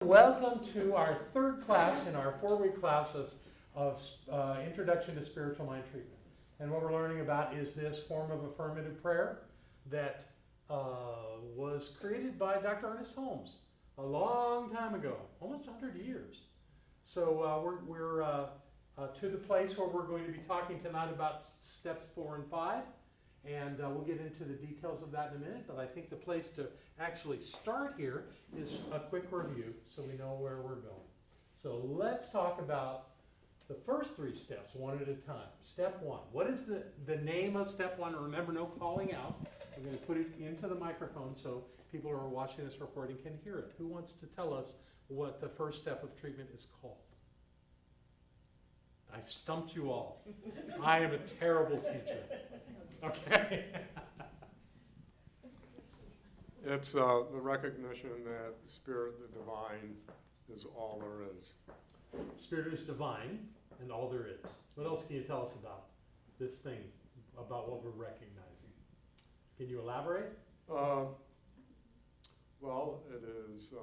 Welcome to our third class in our 4-week class of Introduction to Spiritual Mind Treatment. And what we're learning about is this form of affirmative prayer that was created by Dr. Ernest Holmes a long time ago, almost 100 years. So we're to the place where we're going to be talking tonight about steps 4 and 5. And we'll get into the details of that in a minute, but I think the place to actually start here is a quick review so we know where we're going. So let's talk about the first 3 steps one at a time. Step 1. What is the name of step 1? Remember, no calling out. We're going to put it into the microphone so people who are watching this recording can hear it. Who wants to tell us what the first step of treatment is called? I've stumped you all. I am a terrible teacher. Okay. It's the recognition that Spirit, the divine, is all there is. Spirit is divine and all there is. What else can you tell us about this thing, about what we're recognizing? Can you elaborate? Well, it is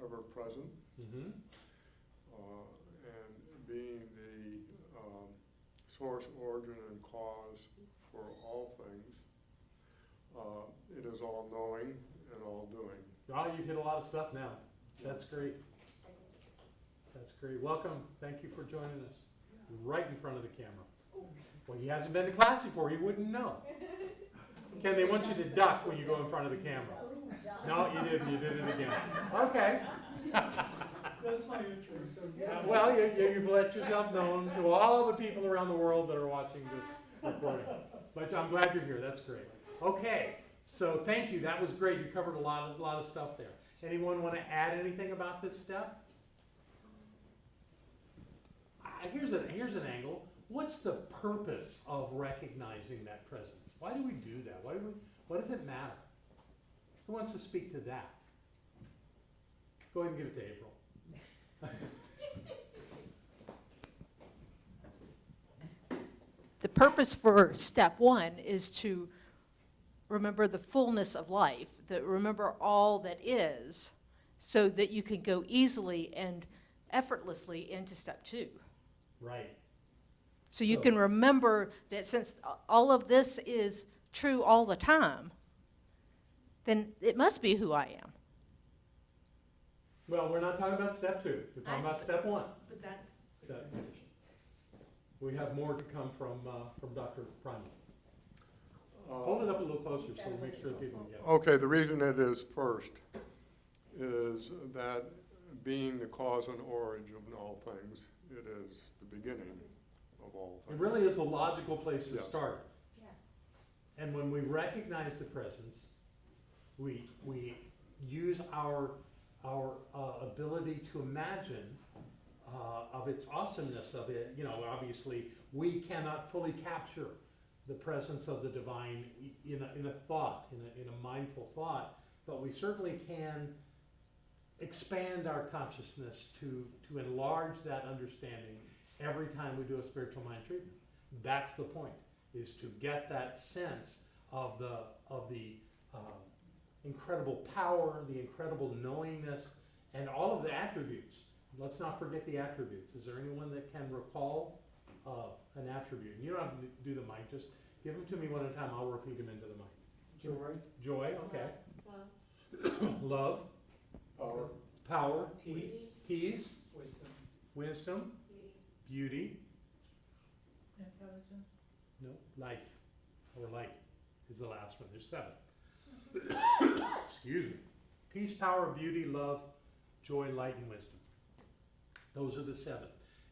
ever present, Mm-hmm. and being the source, origin, and cause for all things. It is all knowing and all doing. Oh, you've hit a lot of stuff now. That's great. That's great. Welcome. Thank you for joining us right in front of the camera. Well, he hasn't been to class before. He wouldn't know. Ken, they want you to duck when you go in front of the camera. No, you didn't. You did it again. Okay. That's my intro. So Well, you've let yourself known to all the people around the world that are watching this recording. But I'm glad you're here. That's great. Okay, so thank you. That was great. You covered a lot of stuff there. Anyone want to add anything about this step? Here's an angle. What's the purpose of recognizing that presence? Why do we do that? What does it matter? Who wants to speak to that? Go ahead and give it to April. The purpose for step 1 is to remember the fullness of life, remember all that is, so that you can go easily and effortlessly into step 2. Right. So you can remember that since all of this is true all the time, then it must be who I am. Well, we're not talking about step 2. We're talking about step 1. But that's We have more to come from Dr. Primal. Hold it up a little closer so we make sure that people can get it. Okay, the reason it is first is that being the cause and origin of all things, it is the beginning of all It things. really is the logical place to Yes. start. And when we recognize the presence, we use our ability to imagine of its awesomeness of it. You know, obviously, we cannot fully capture the presence of the divine in a thought, in a mindful thought, but we certainly can expand our consciousness to enlarge that understanding every time we do a spiritual mind treatment. That's the point, is to get that sense of the incredible power, the incredible knowingness, and all of the attributes. Let's not forget the attributes. Is there anyone that can recall an attribute? You don't have to do the mic, just give them to me one at a time. I'll repeat them into the mic. joy, Joy, okay. Love, Power, power, peace, peace, wisdom, wisdom, beauty, intelligence, no, life, or light is the last one. There's 7. Excuse me. Peace, power, beauty, love, joy, light, and wisdom. Those are the 7.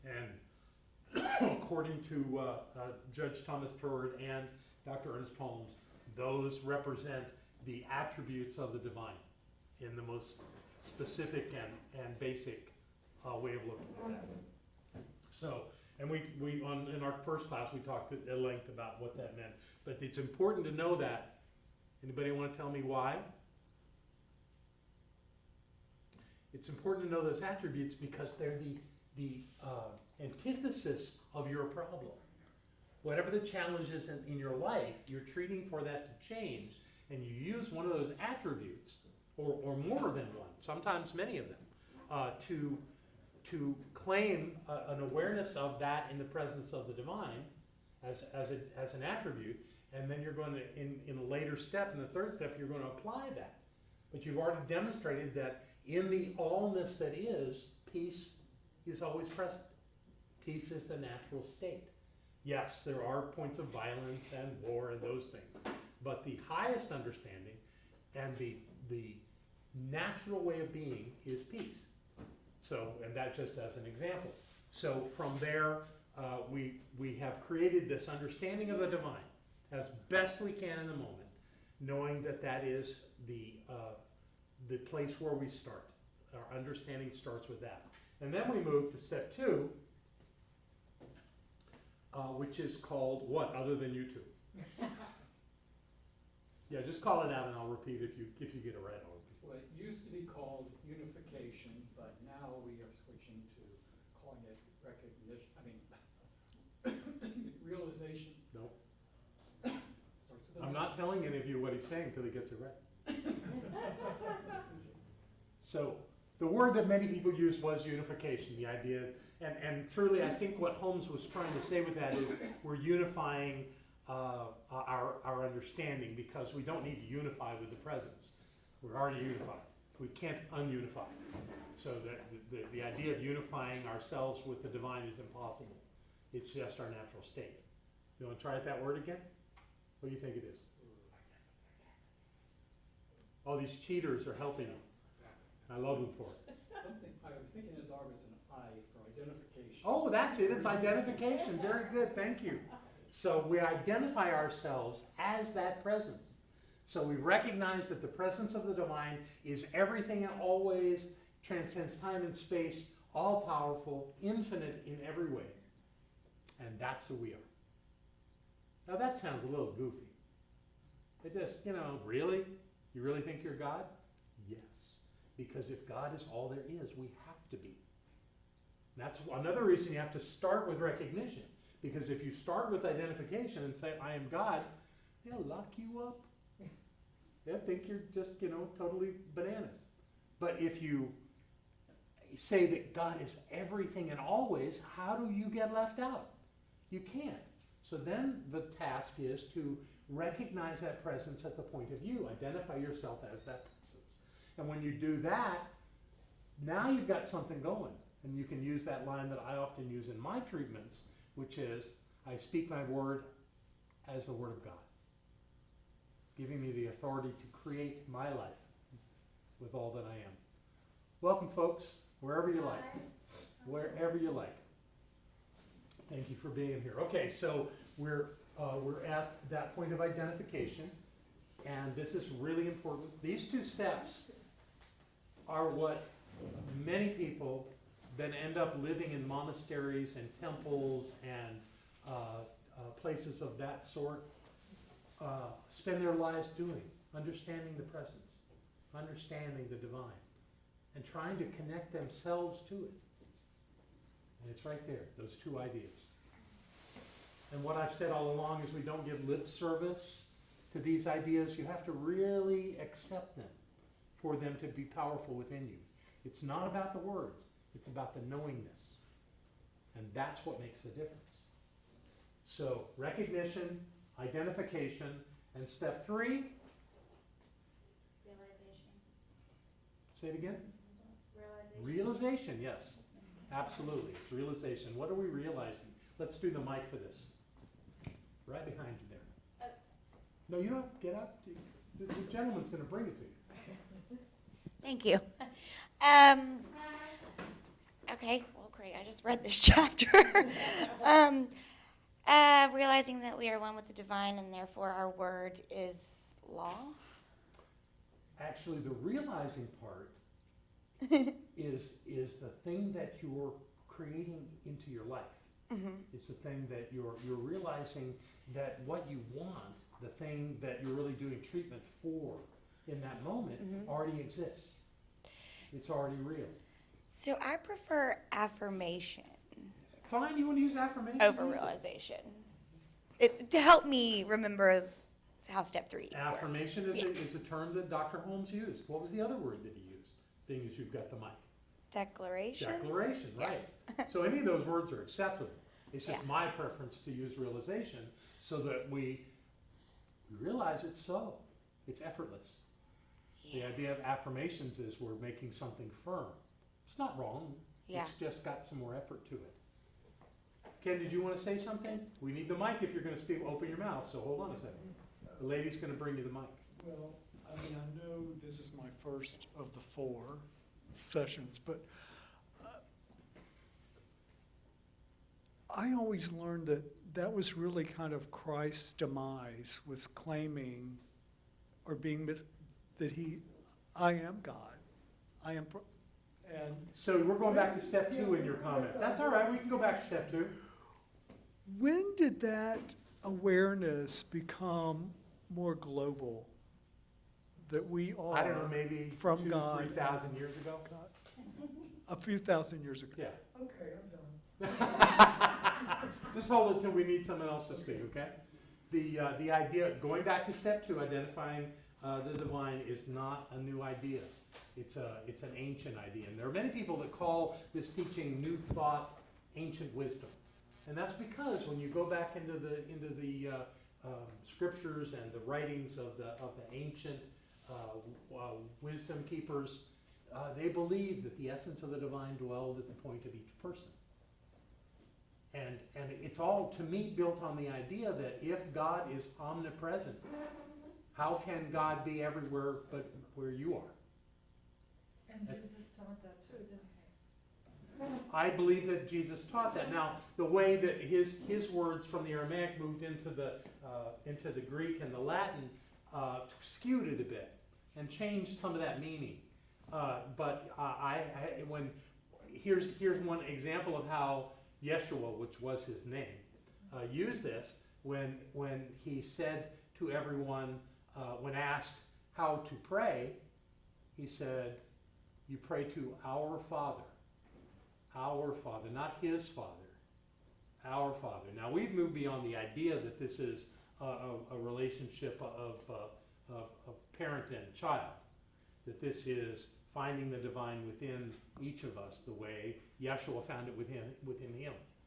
And according to Judge Thomas Turd and Dr. Ernest Holmes, those represent the attributes of the divine in the most specific and basic way of looking at that. So, and in our first class, we talked at length about what that meant. But it's important to know that. Anybody want to tell me why? It's important to know those attributes because they're the antithesis of your problem. Whatever the challenge is in your life, you're treating for that to change, and you use one of those attributes, or more than one, sometimes many of them, to claim an awareness of that in the presence of the divine as an attribute, and then you're going to, in a later step, in the third step, you're going to apply that. But you've already demonstrated that in the allness that is, peace is always present. Peace is the natural state. Yes, there are points of violence and war and those things, but the highest understanding and the natural way of being is peace. So, and that just as an example. So from there, we have created this understanding of the divine as best we can in the moment, knowing that that is the place where we start. Our understanding starts with that. And then we move to step 2, which is called what, other than you two? Yeah, just call it out and I'll repeat if you get it right. I'll repeat. Well, it used to be called unification, but now we are switching to calling it recognition, realization. Nope. Starts with I'm an not telling any of you what he's saying until he gets it right. So the word that many people use was unification, the idea, and truly I think what Holmes was trying to say with that is we're unifying our understanding, because we don't need to unify with the presence. We're already unified. We can't ununify. So the idea of unifying ourselves with the divine is impossible. It's just our natural state. You want to try that word again? What do you think it is? All these cheaters are helping you. I love them for it. something, I was thinking as always an I for identification. Oh, that's it. It's identification. Very good. Thank you. So we identify ourselves as that presence. So we recognize that the presence of the divine is everything and always, transcends time and space, all powerful, infinite in every way. And that's who we are. Now that sounds a little goofy. It just, really? You really think you're God? Yes. Because if God is all there is, we have to be. And that's another reason you have to start with recognition. Because if you start with identification and say, I am God, they'll lock you up. They'll think you're just, totally bananas. But if you say that God is everything and always, how do you get left out? You can't. So then the task is to recognize that presence at the point of view. Identify yourself as that presence. And when you do that, now you've got something going. And you can use that line that I often use in my treatments, which is, I speak my word as the word of God, giving me the authority to create my life with all that I am. Welcome, folks, wherever you like. Wherever you like. Thank you for being here. Okay, so we're at that point of identification, and this is really important. These 2 steps are what many people then end up living in monasteries and temples and places of that sort, spend their lives doing, understanding the presence, understanding the divine, and trying to connect themselves to it. And it's right there, those 2 ideas. And what I've said all along is we don't give lip service to these ideas. You have to really accept them for them to be powerful within you. It's not about the words, it's about the knowingness. And that's what makes the difference. So recognition, identification, and step 3. Realization. Say it again. Realization. Yes. Absolutely. It's realization. What are we realizing? Let's do the mic for this. Right behind you there. No, you don't get up. The gentleman's going to bring it to you. Thank you. Okay, well, great. I just read this chapter. Realizing that we are one with the divine and therefore our word is law. Actually, the realizing part is the thing that you're creating into your life. Mm-hmm. It's the thing that you're realizing that what you want, the thing that you're really doing treatment for in that moment, already exists. It's already real. So I prefer affirmation Fine, you want to use affirmation? over use it. realization. To help me remember how step 3 Affirmation works. is a term that Dr. Holmes used. What was the other word that he used? Being as you've got the mic. Declaration? Declaration, Yeah. right. So any of those words are acceptable. It's just Yeah. my preference to use realization so that we realize it's so. It's effortless. The idea of affirmations is we're making something firm. It's not wrong. Yeah. It's just got some more effort to it. Ken, did you want to say something? We need the mic if you're going to speak. Open your mouth, so hold on a second. The lady's going to bring you the mic. Well, I mean, I know this is my first of the 4 sessions, but I always learned that that was really kind of Christ's demise, was claiming or being that I am God. I am, and So we're going back to step 2 in your comment. That's all right. We can go back to step 2. when did that awareness become more global? That we are I don't know, maybe from 2,000 God. 3,000 years ago. A few thousand years ago. Yeah. Okay, I'm done. Just hold it till we need someone else to speak, okay? The idea, going back to step 2, identifying the divine is not a new idea. It's an ancient idea. And there are many people that call this teaching new thought, ancient wisdom. And that's because when you go back into the scriptures and the writings of the ancient wisdom keepers, they believe that the essence of the divine dwelled at the point of each person. And it's all, to me, built on the idea that if God is omnipresent, how can God be everywhere but where you are? And That's- Jesus taught that too, didn't I believe that Jesus taught that. Now, the way that his words from the Aramaic moved into the Greek and the Latin skewed it a bit and changed some of that meaning. But here's one example of how Yeshua, which was his name, used this when he said to everyone, when asked how to pray, he said, "You pray to our Father." Our Father, not his Father. Our Father. Now we've moved beyond the idea that this is a relationship of parent and child. That this is finding the divine within each of us the way Yeshua found it within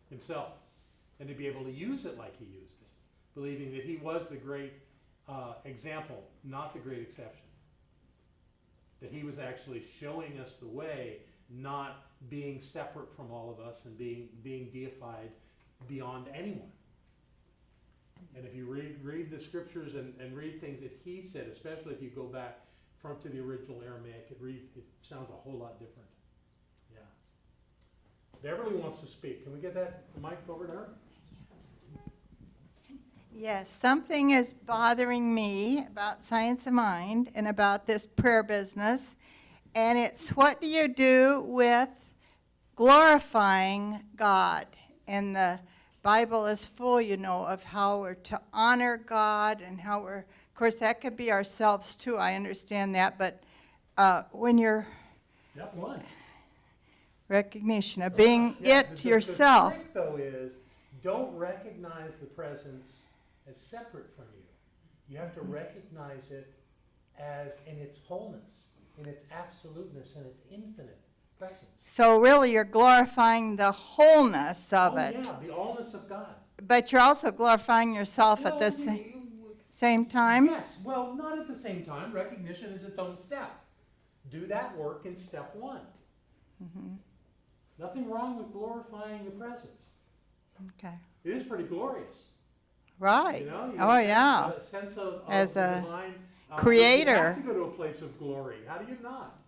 himself. And to be able to use it like he used it. Believing that he was the great example, not the great exception. That he was actually showing us the way, not being separate from all of us and being deified beyond anyone. And if you read the scriptures and read things that he said, especially if you go back to the original Aramaic, it sounds a whole lot different. Yeah. Beverly wants to speak. Can we get that mic over to her? Yes, something is bothering me about science of mind and about this prayer business. And it's, what do you do with glorifying God? And the Bible is full, of how we're to honor God and how we're, of course, that could be ourselves too, I understand that, but when you're Step 1. recognition of being Yeah, it yourself. The trick, though, is don't recognize the presence as separate from you. You have to recognize it as in its wholeness, in its absoluteness, and its infinite presence. So really you're glorifying the wholeness of it. Yeah, the allness of God. But you're also glorifying yourself at the same time? Yes, well, not at the same time. Recognition is its own step. Do that work in step 1. Mm-hmm. Nothing wrong with glorifying the presence. Okay. It is pretty glorious. Right. You know, Oh, yeah. A sense of As the a divine creator. You have to go to a place of glory. How do you not?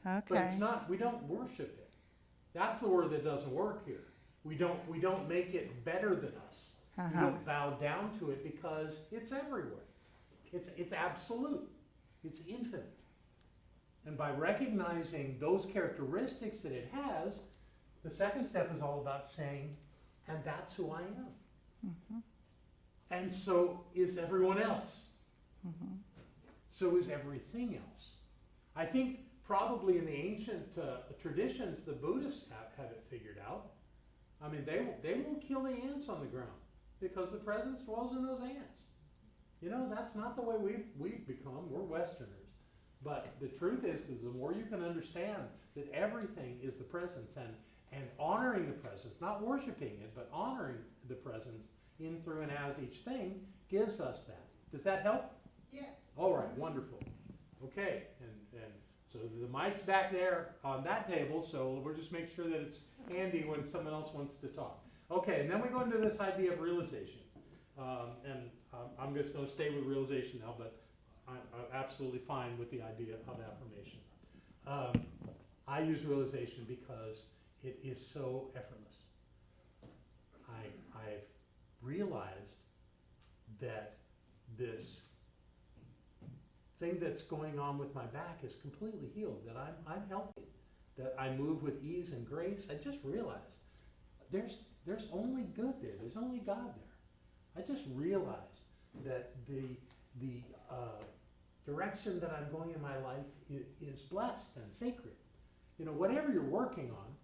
But Okay. it's not. We don't worship it. That's the word that doesn't work here. We don't make it better than us. We Uh-huh. don't bow down to it because it's everywhere. It's absolute. It's infinite. And by recognizing those characteristics that it has, the second step is all about saying, and that's who I am. Mm-hmm. And so is everyone else. Mm-hmm. So is everything else. I think probably in the ancient traditions, the Buddhists have it figured out. I mean, they won't kill the ants on the ground because the presence dwells in those ants. That's not the way we've become. We're Westerners. But the truth is the more you can understand that everything is the presence and honoring the presence, not worshiping it, but honoring the presence in, through, and as each thing gives us that. Does that help? Yes. All right, wonderful. Okay, and so the mic's back there on that table, so we'll just make sure that it's handy when someone else wants to talk. Okay, and then we go into this idea of realization. I'm just going to stay with realization now, but I'm absolutely fine with the idea of affirmation. I use realization because it is so effortless. I've realized that this thing that's going on with my back is completely healed, that I'm healthy, that I move with ease and grace. I just realized there's only good there. There's only God there. I just realized that the direction that I'm going in my life is blessed and sacred. You know, whatever you're working on,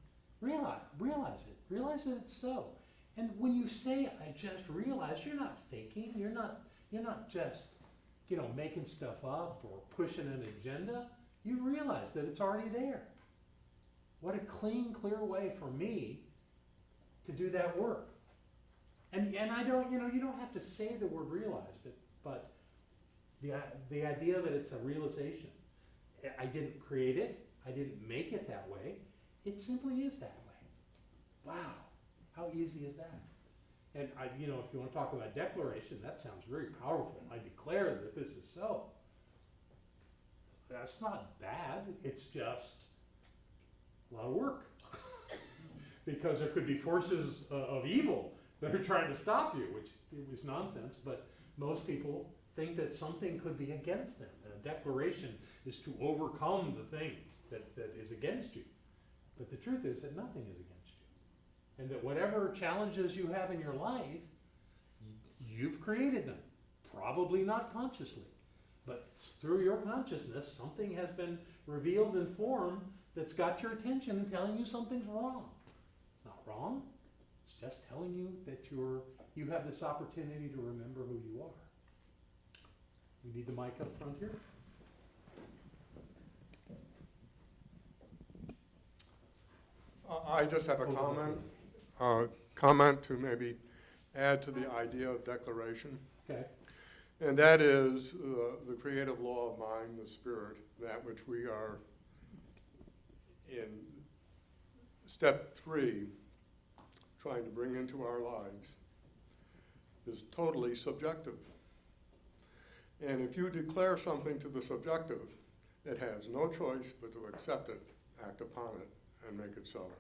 realize it. Realize that it's so. And when you say, I just realized, you're not faking. You're not just, making stuff up or pushing an agenda. You realize that it's already there. What a clean, clear way for me to do that work. And I don't, you don't have to say the word realize, but the idea that it's a realization. I didn't create it. I didn't make it that way. It simply is that way. Wow. How easy is that? And if you want to talk about declaration, that sounds very powerful. I declare that this is so. That's not bad. It's just a lot of work. Because there could be forces of evil that are trying to stop you, which is nonsense, but most people think that something could be against them. And a declaration is to overcome the thing that is against you. But the truth is that nothing is against you. And that whatever challenges you have in your life, you've created them. Probably not consciously. But through your consciousness, something has been revealed in form that's got your attention and telling you something's wrong. It's not wrong. It's just telling you that you have this opportunity to remember who you are. We need the mic up front here. I just have a comment to maybe add to the idea of declaration. Okay. And that is the creative law of mind, the spirit, that which we are in step 3 trying to bring into our lives is totally subjective. And if you declare something to the subjective, it has no choice but to accept it, act upon it, and make it so.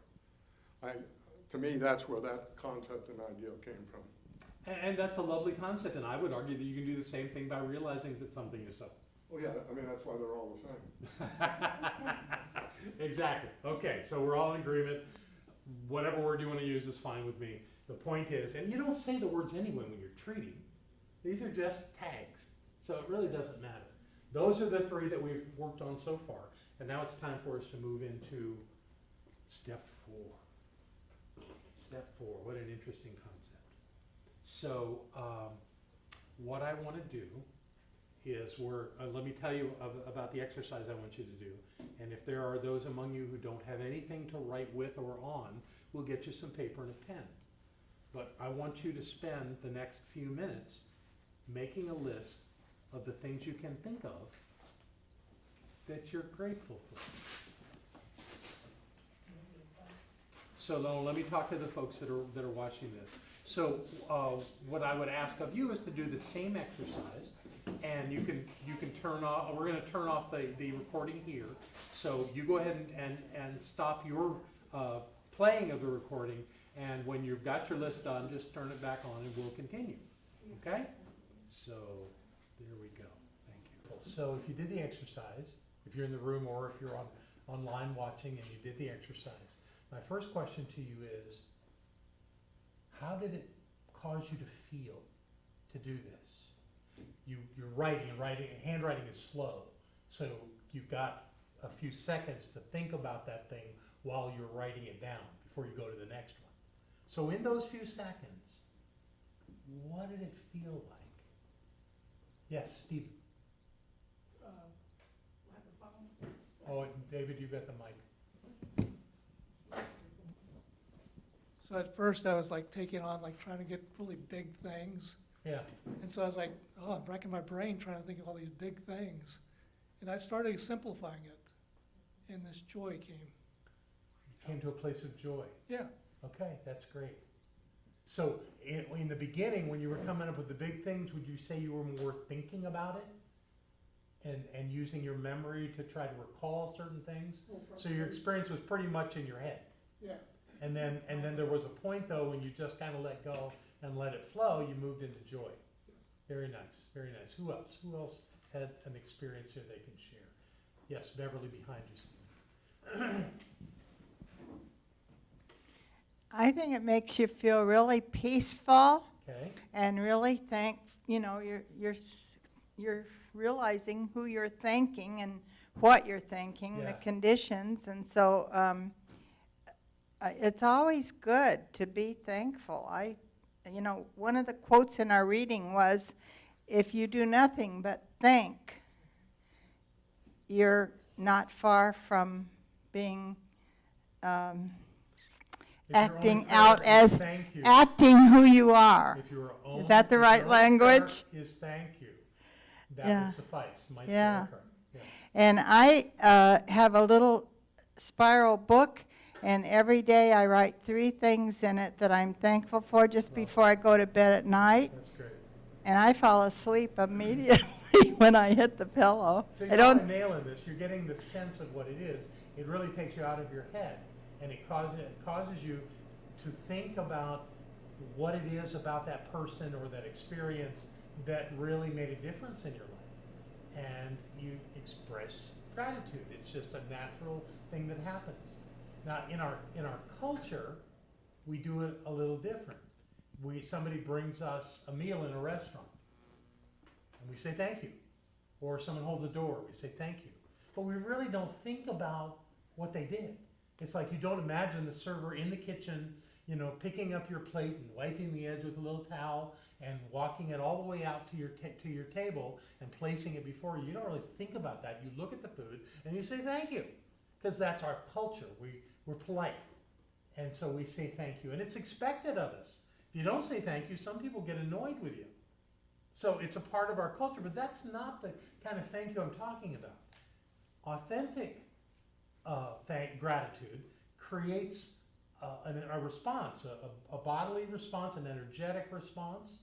To me, that's where that concept and idea came from. And that's a lovely concept, and I would argue that you can do the same thing by realizing that something is so. Well, yeah, I mean, that's why they're all the same. Exactly. Okay, so we're all in agreement. Whatever word you want to use is fine with me. The point is, and you don't say the words anyway when you're treating. These are just tags, so it really doesn't matter. Those are the 3 that we've worked on so far, and now it's time for us to move into step 4. Step 4, what an interesting concept. So what I want to do is let me tell you about the exercise I want you to do. And if there are those among you who don't have anything to write with or on, we'll get you some paper and a pen. But I want you to spend the next few minutes making a list of the things you can think of that you're grateful for. So now let me talk to the folks that are watching this. So what I would ask of you is to do the same exercise, and you can turn off. We're going to turn off the recording here. So you go ahead and stop your playing of the recording, and when you've got your list done, just turn it back on, and we'll continue. Okay? So there we go. Thank you. So if you did the exercise, if you're in the room or if you're online watching and you did the exercise, my first question to you is, how did it cause you to feel to do this? You're writing, handwriting is slow, so you've got a few seconds to think about that thing while you're writing it down before you go to the next one. So in those few seconds, what did it feel like? Yes, Steve. Lack of Oh, David, you got the mic. So at first I was like taking on, like trying to get really big things. Yeah, And so I was like, oh, I'm racking my brain trying to think of all these big things. And I started simplifying it. And this joy came. came to a place of joy. Yeah. Okay, that's great. So in the beginning, when you were coming up with the big things, would you say you were more thinking about it? And using your memory to try to recall certain things? So your experience was pretty much in your head? Yeah. And then there was a point though, when you just kind of let go and let it flow, you moved into joy. Very nice, very nice. Who else? Who else had an experience here they can share? Yes, Beverly behind you, Steve. I think it makes you feel really peaceful Okay, and really you're realizing who you're thanking and what you're thanking, Yeah. the conditions, and so it's always good to be thankful. One of the quotes in our reading was, "If you do nothing but thank, you're not far from being If your acting only out prayer is as thank you. acting who you are." If your own, that the if right your only language? prayer is thank you. That Yeah. will suffice. Might Yeah. occur. Yeah. And I have a little spiral book, and every day I write 3 things in it that I'm thankful for just before I go to bed at night, That's great. and I fall asleep immediately when I hit the pillow. So I you're don't. not nailing this. You're getting the sense of what it is. It really takes you out of your head, and it causes you to think about what it is about that person or that experience that really made a difference in your life, and you express gratitude. It's just a natural thing that happens. Now, in our culture, we do it a little different. Somebody brings us a meal in a restaurant, and we say thank you. Or someone holds a door, we say thank you. But we really don't think about what they did. It's like you don't imagine the server in the kitchen, picking up your plate and wiping the edge with a little towel and walking it all the way out to your table and placing it before you. You don't really think about that. You look at the food and you say thank you, because that's our culture. We're polite, and so we say thank you, and it's expected of us. If you don't say thank you, some people get annoyed with you. So it's a part of our culture, but that's not the kind of thank you I'm talking about. Authentic gratitude creates a response, a bodily response, an energetic response,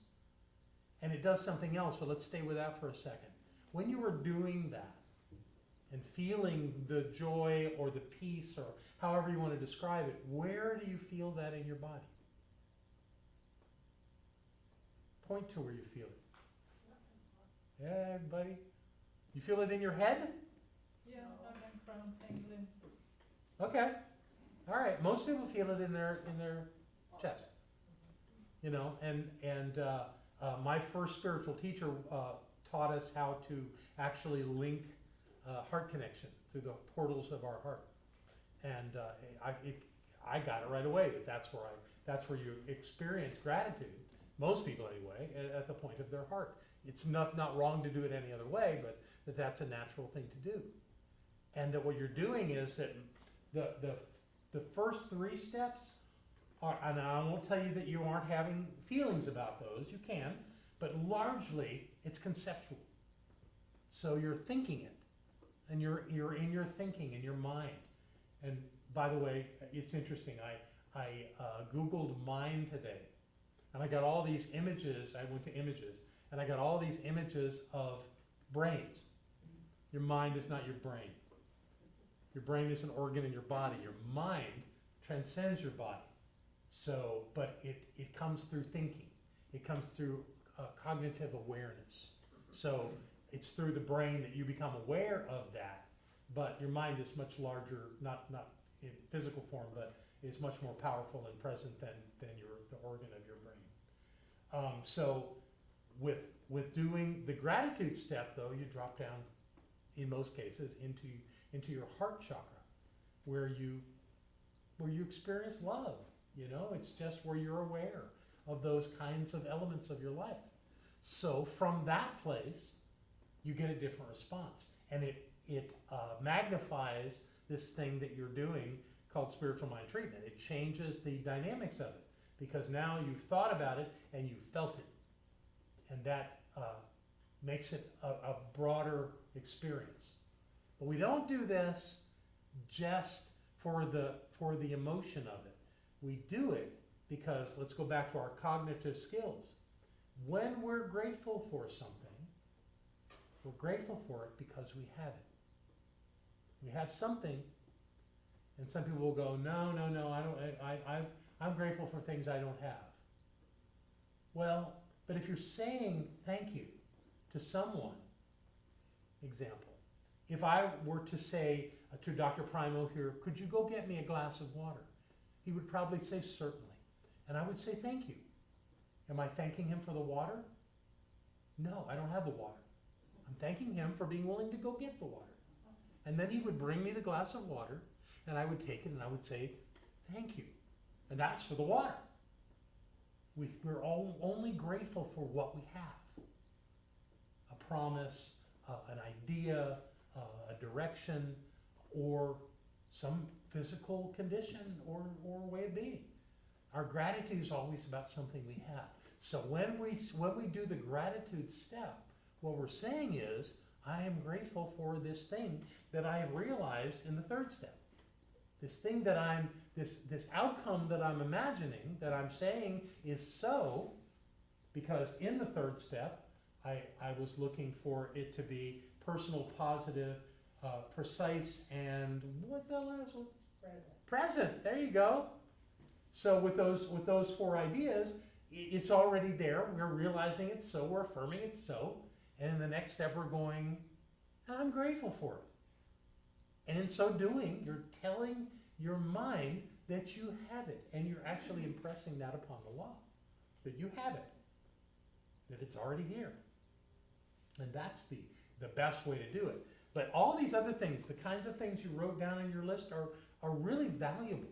and it does something else, but let's stay with that for a second. When you are doing that and feeling the joy or the peace or however you want to describe it, where do you feel that in your body? Point to where you feel it. Yeah, everybody? You feel it in your head? Yeah, I've been crown tingling. Okay. All right. Most people feel it in their chest. And my first spiritual teacher taught us how to actually link heart connection through the portals of our heart. And I got it right away. That's where you experience gratitude. Most people anyway, at the point of their heart. It's not wrong to do it any other way, but that's a natural thing to do. And that what you're doing is that the first 3 steps are, and I won't tell you that you aren't having feelings about those, you can, but largely it's conceptual. So you're thinking it, and you're in your thinking, in your mind. And by the way, it's interesting, I Googled mind today, and I got all these images. I went to images, and I got all these images of brains. Your mind is not your brain. Your brain is an organ in your body. Your mind transcends your body. So, but it comes through thinking. It comes through cognitive awareness. So it's through the brain that you become aware of that. But your mind is much larger, not in physical form, but is much more powerful and present than the organ of your brain. So with doing the gratitude step, though, you drop down, in most cases, into your heart chakra, where you experience love. It's just where you're aware of those kinds of elements of your life. So from that place, you get a different response, and magnifies this thing that you're doing called spiritual mind treatment. It changes the dynamics of it because now you've thought about it and you felt it. And that makes it a broader experience. But we don't do this just for the emotion of it. We do it because, let's go back to our cognitive skills. When we're grateful for something, we're grateful for it because we have it. We have something, and some people will go, no, I'm grateful for things I don't have. Well, but if you're saying thank you to someone, example, if I were to say to Dr. Primo here, could you go get me a glass of water? He would probably say certainly. And I would say thank you. Am I thanking him for the water? No, I don't have the water. I'm thanking him for being willing to go get the water. And then he would bring me the glass of water, and I would take it and I would say thank you. And that's for the water. We're all only grateful for what we have. A promise, an idea, a direction, or some physical condition or way of being. Our gratitude is always about something we have. So when we do the gratitude step, what we're saying is, I am grateful for this thing that I have realized in the third step. This thing that this outcome that I'm imagining, that I'm saying is so, because in the third step, I was looking for it to be personal, positive, precise, and what's that last one? Present. There you go. So with those four ideas, it's already there. We're realizing it's so. We're affirming it's so. And in the next step, we're going, I'm grateful for it. And in so doing, you're telling your mind that you have it. And you're actually impressing that upon the law. That you have it. That it's already here. And that's the best way to do it. But all these other things, the kinds of things you wrote down on your list are really valuable.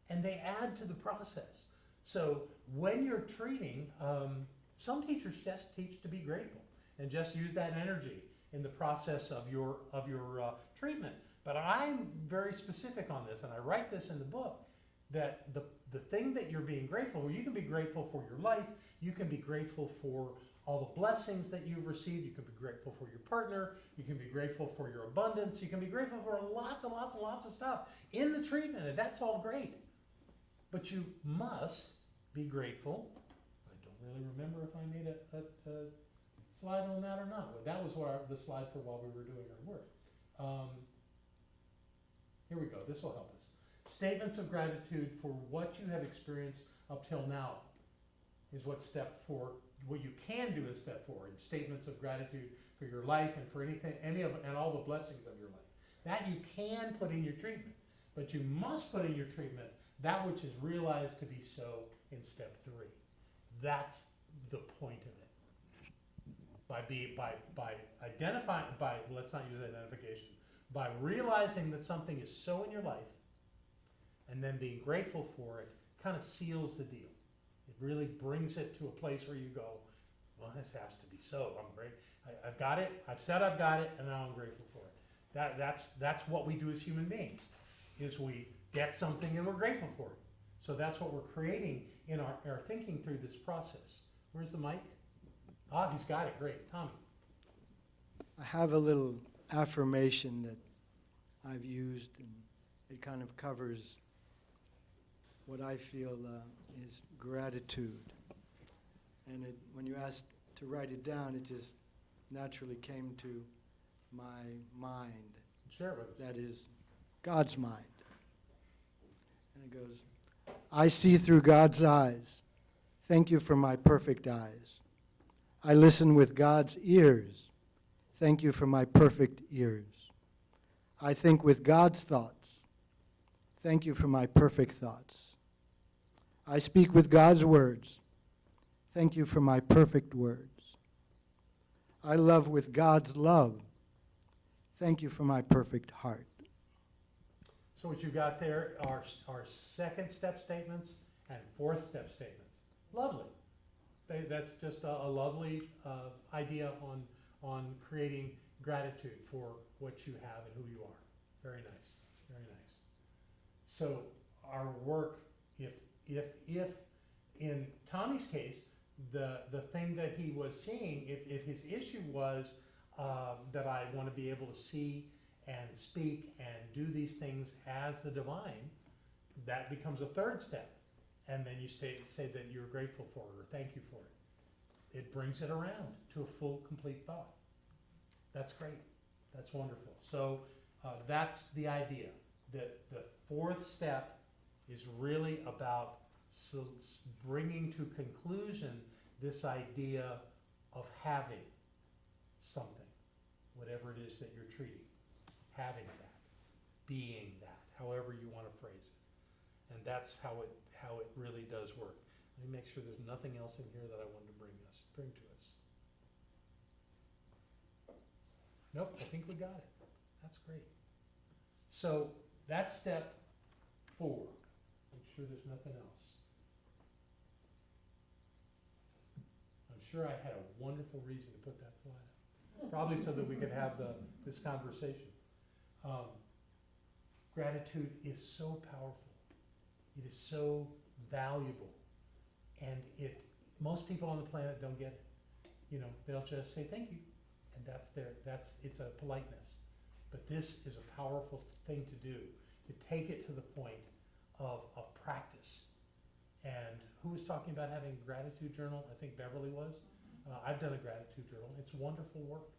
And they add to the process. So when you're treating, some teachers just teach to be grateful and just use that energy in the process of your treatment. But I'm very specific on this, and I write this in the book, that the thing that you're being grateful for, you can be grateful for your life, you can be grateful for all the blessings that you've received, you can be grateful for your partner, you can be grateful for your abundance, you can be grateful for lots and lots and lots of stuff in the treatment, and that's all great. But you must be grateful. I don't really remember if I made a slide on that or not. But that was the slide for while we were doing our work. Here we go. This will help us. Statements of gratitude for what you have experienced up till now is what step 4. What you can do is step 4. And statements of gratitude for your life and for anything, and all the blessings of your life. That you can put in your treatment, but you must put in your treatment that which is realized to be so in step 3. That's the point of it. By identifying, let's not use identification, by realizing that something is so in your life, and then being grateful for it, kind of seals the deal. It really brings it to a place where you go, well, this has to be so. I'm great. I've got it. I've said I've got it, and now I'm grateful for it. That's what we do as human beings, is we get something and we're grateful for it. So that's what we're creating in our thinking through this process. Where's the mic? Ah, he's got it. Great. Tommy. I have a little affirmation that I've used, and it kind of covers what I feel is gratitude. And when you asked to write it down, it just naturally came to my mind. Share it with us. That is God's mind. And it goes, I see through God's eyes. Thank you for my perfect eyes. I listen with God's ears. Thank you for my perfect ears. I think with God's thoughts. Thank you for my perfect thoughts. I speak with God's words. Thank you for my perfect words. I love with God's love. Thank you for my perfect heart. So what you got there are second step statements and fourth step statements. Lovely. That's just a lovely idea on creating gratitude for what you have and who you are. Very nice, very nice. So our work, if in Tommy's case, the thing that he was seeing, if his issue was that I want to be able to see and speak and do these things as the divine, that becomes a third step. And then you say that you're grateful for it or thank you for it. It brings it around to a full, complete thought. That's great. That's wonderful. So that's the idea. That the fourth step is really about bringing to conclusion this idea of having something, whatever it is that you're treating, having that, being that, however you want to phrase it. And that's how it really does work. Let me make sure there's nothing else in here that I wanted to bring to us. Nope, I think we got it. That's great. So that's step 4. Make sure there's nothing else. I'm sure I had a wonderful reason to put that slide up. Probably so that we could have this conversation. Gratitude is so powerful. It is so valuable. And most people on the planet don't get it. You know, they'll just say thank you. And it's a politeness. But this is a powerful thing to do, to take it to the point of practice. And who was talking about having a gratitude journal? I think Beverly was. I've done a gratitude journal. It's wonderful work.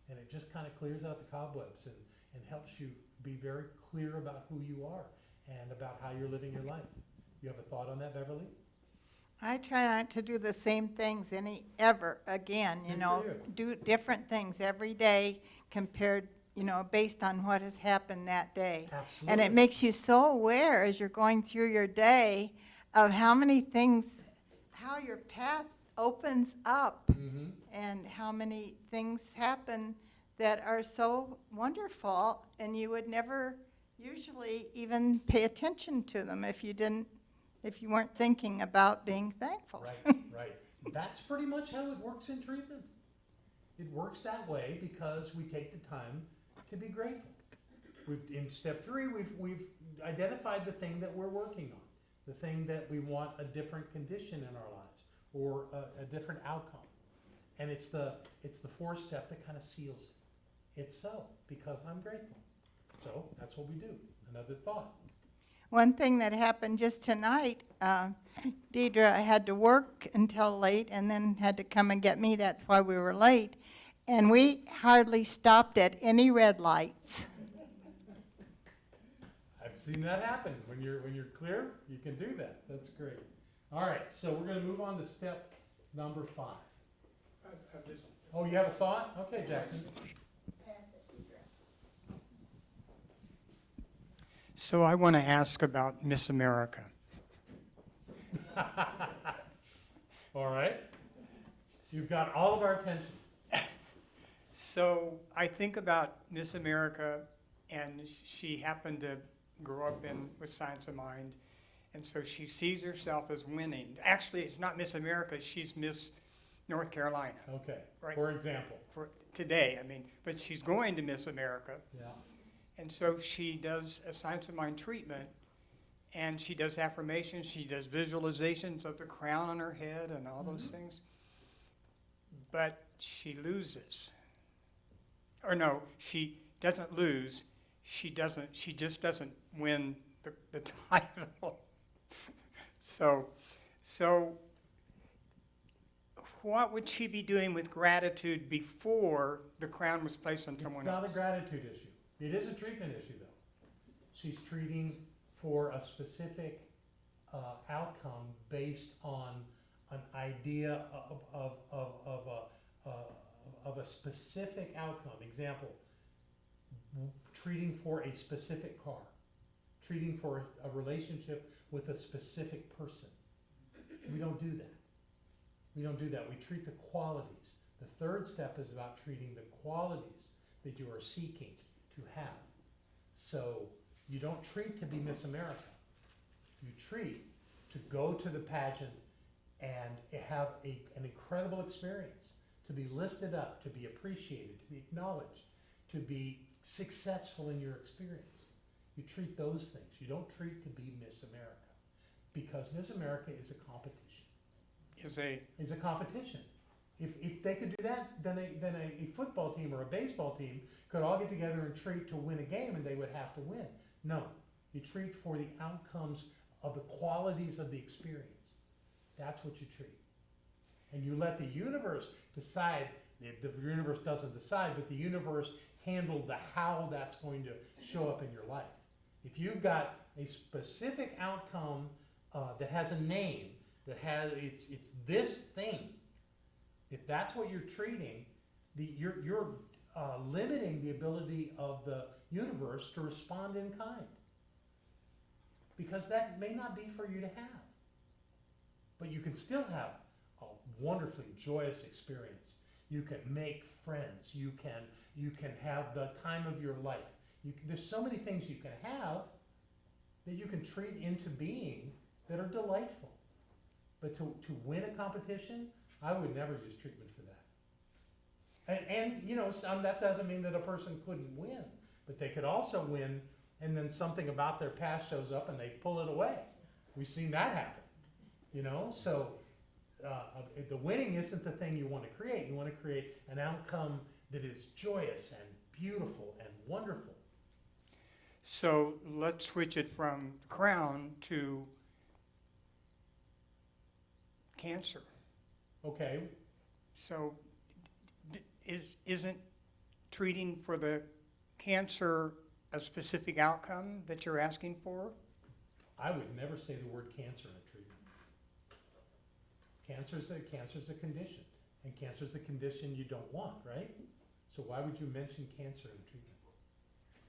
And it just kind of clears out the cobwebs and helps you be very clear about who you are and about how you're living your life. You have a thought on that, Beverly? I try not to do the same things ever again, Good for you. do different things every day compared, based on what has happened that day. Absolutely. And it makes you so aware as you're going through your day of how many things, how your path opens up Mm-hmm. and how many things happen that are so wonderful and you would never usually even pay attention to them if you weren't thinking about being thankful. Right. That's pretty much how it works in treatment. It works that way because we take the time to be grateful. In step 3, we've identified the thing that we're working on, the thing that we want a different condition in our lives or a different outcome. And it's the 4th step that kind of seals it. It's so, because I'm grateful. So that's what we do. Another thought. One thing that happened just tonight, Deidre had to work until late and then had to come and get me. That's why we were late. And we hardly stopped at any red lights. I've seen that happen. When you're clear, you can do that. That's great. All right, so we're going to move on to step number 5. Oh, you have a thought? Okay, Jackson. So I want to ask about Miss America. All right. You've got all of our attention. So I think about Miss America, and she happened to grow up with Science of Mind, and so she sees herself as winning. Actually, it's not Miss America, she's Miss North Carolina. Okay. Right. For example. For today, but she's going to Miss America. Yeah. And so she does a Science of Mind treatment, and she does affirmations, she does visualizations of the crown on her head and all those things. But she loses. Or no, she doesn't lose. She just doesn't win the title. So what would she be doing with gratitude before the crown was placed on someone else? It's not a gratitude issue. It is a treatment issue, though. She's treating for a specific outcome based on an idea of a specific outcome. Example, treating for a specific car, treating for a relationship with a specific person. We don't do that. We don't do that. We treat the qualities. The 3rd step is about treating the qualities that you are seeking to have. So you don't treat to be Miss America. You treat to go to the pageant and have an incredible experience, to be lifted up, to be appreciated, to be acknowledged, to be successful in your experience. You treat those things. You don't treat to be Miss America, because Miss America is a competition. Is a competition. If they could do that, then a football team or a baseball team could all get together and treat to win a game, and they would have to win. No, you treat for the outcomes of the qualities of the experience. That's what you treat. And you let the universe decide. The universe doesn't decide, but the universe handled the how that's going to show up in your life. If you've got a specific outcome that has a name, that has it's this thing, if that's what you're treating, you're limiting the ability of the universe to respond in kind, because that may not be for you to have. But you can still have a wonderfully joyous experience. You can make friends. You can have the time of your life. There's so many things you can have that you can treat into being that are delightful. But to win a competition, I would never use treatment for that. And you know, that doesn't mean that a person couldn't win, but they could also win, and then something about their past shows up and they pull it away. We've seen that happen. You know, so the winning isn't the thing you want to create. You want to create an outcome that is joyous and beautiful and wonderful. So let's switch it from the crown to cancer. Okay, So isn't treating for the cancer a specific outcome that you're asking for? I would never say the word cancer in a treatment. Cancer's a condition, and cancer's a condition you don't want, right? So why would you mention cancer in treatment?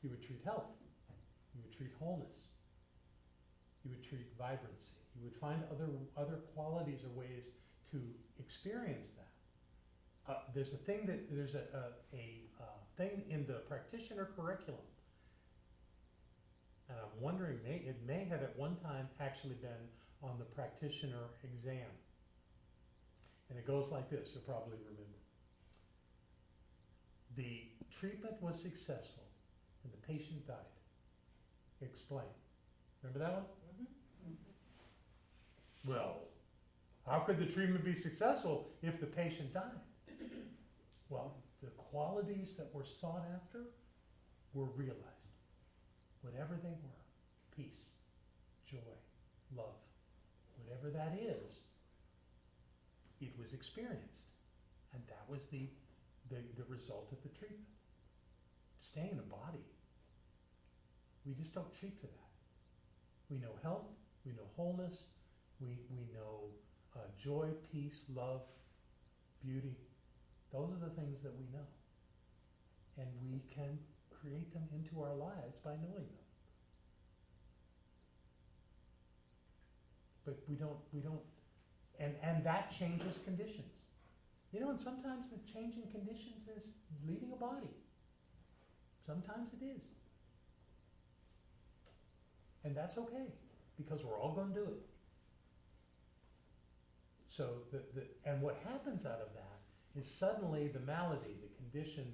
You would treat health. You would treat wholeness. You would treat vibrancy. You would find other qualities or ways to experience that. There's a thing in the practitioner curriculum, and I'm wondering, it may have at one time actually been on the practitioner exam. And it goes like this, you'll probably remember. The treatment was successful and the patient died. Explain. Remember that one? Well, how could the treatment be successful if the patient died? Well, the qualities that were sought after were realized. Whatever they were, peace, joy, love, whatever that is, it was experienced. And that was the result of the treatment. Staying in a body, we just don't treat for that. We know health, we know wholeness, we know joy, peace, love, beauty. Those are the things that we know. And we can create them into our lives by knowing them. But we don't, and that changes conditions. You know, and sometimes the change in conditions is leaving a body. Sometimes it is. And that's okay, because we're all going to do it. So, and what happens out of that is suddenly the malady, the condition,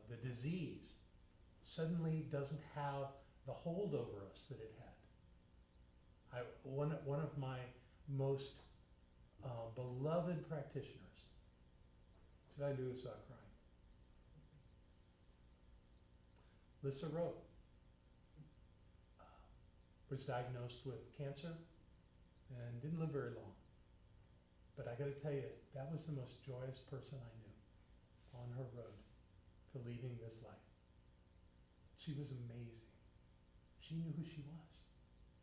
the disease, suddenly doesn't have the hold over us that it had. One of my most beloved practitioners said I do this without crying. Lissa Rowe was diagnosed with cancer and didn't live very long. But I got to tell you, that was the most joyous person I knew on her road to leaving this life. She was amazing. She knew who she was.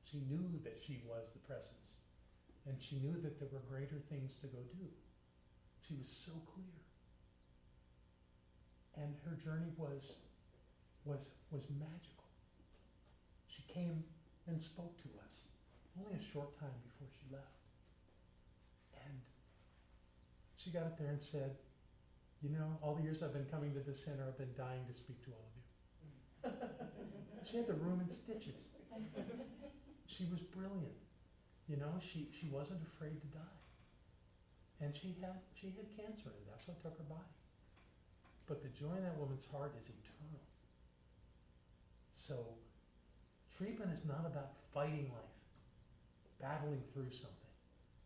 She knew that she was the presence. And she knew that there were greater things to go do. She was so clear. And her journey was magical. She came and spoke to us only a short time before she left. And she got up there and said, you know, all the years I've been coming to this center, I've been dying to speak to all of you. She had the room in stitches. She was brilliant. You know, she wasn't afraid to die. And she had cancer, and that's what took her body. But the joy in that woman's heart is eternal. So treatment is not about fighting life, battling through something.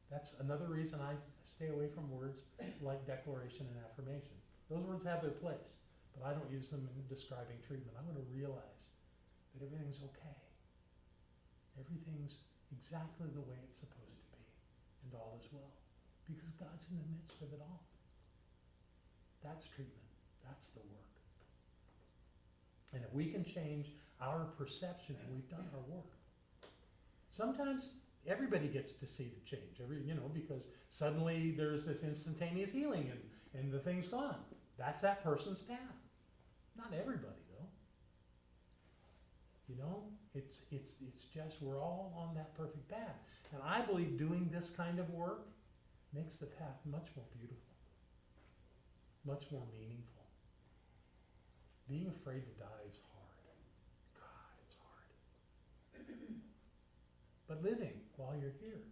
That's another reason I stay away from words like declaration and affirmation. Those words have their place, but I don't use them in describing treatment. I want to realize that everything's okay. Everything's exactly the way it's supposed to be, and all is well, because God's in the midst of it all. That's treatment. That's the work. And if we can change our perception, we've done our work. Sometimes everybody gets to see the change, because suddenly there's this instantaneous healing and the thing's gone. That's that person's path. Not everybody, though. It's just we're all on that perfect path. And I believe doing this kind of work makes the path much more beautiful, much more meaningful. Being afraid to die is hard. God, it's hard. But living while you're here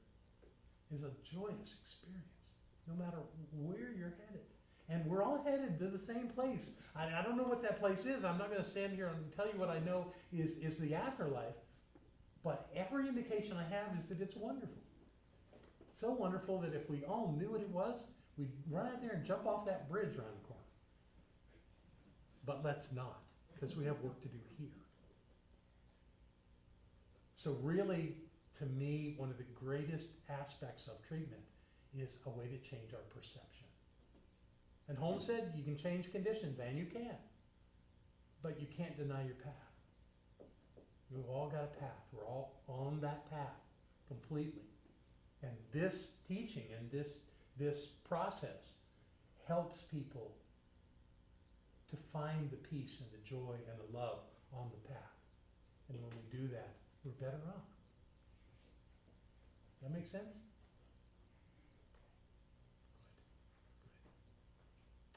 is a joyous experience, no matter where you're headed. And we're all headed to the same place. I don't know what that place is. I'm not going to stand here and tell you what I know is the afterlife. But every indication I have is that it's wonderful. So wonderful that if we all knew what it was, we'd run out there and jump off that bridge around the corner. But let's not, because we have work to do here. So really, to me, one of the greatest aspects of treatment is a way to change our perception. And Holmes said you can change conditions, and you can. But you can't deny your path. We've all got a path. We're all on that path completely. And this teaching and this process helps people to find the peace and the joy and the love on the path. And when we do that, we're better off. That make sense?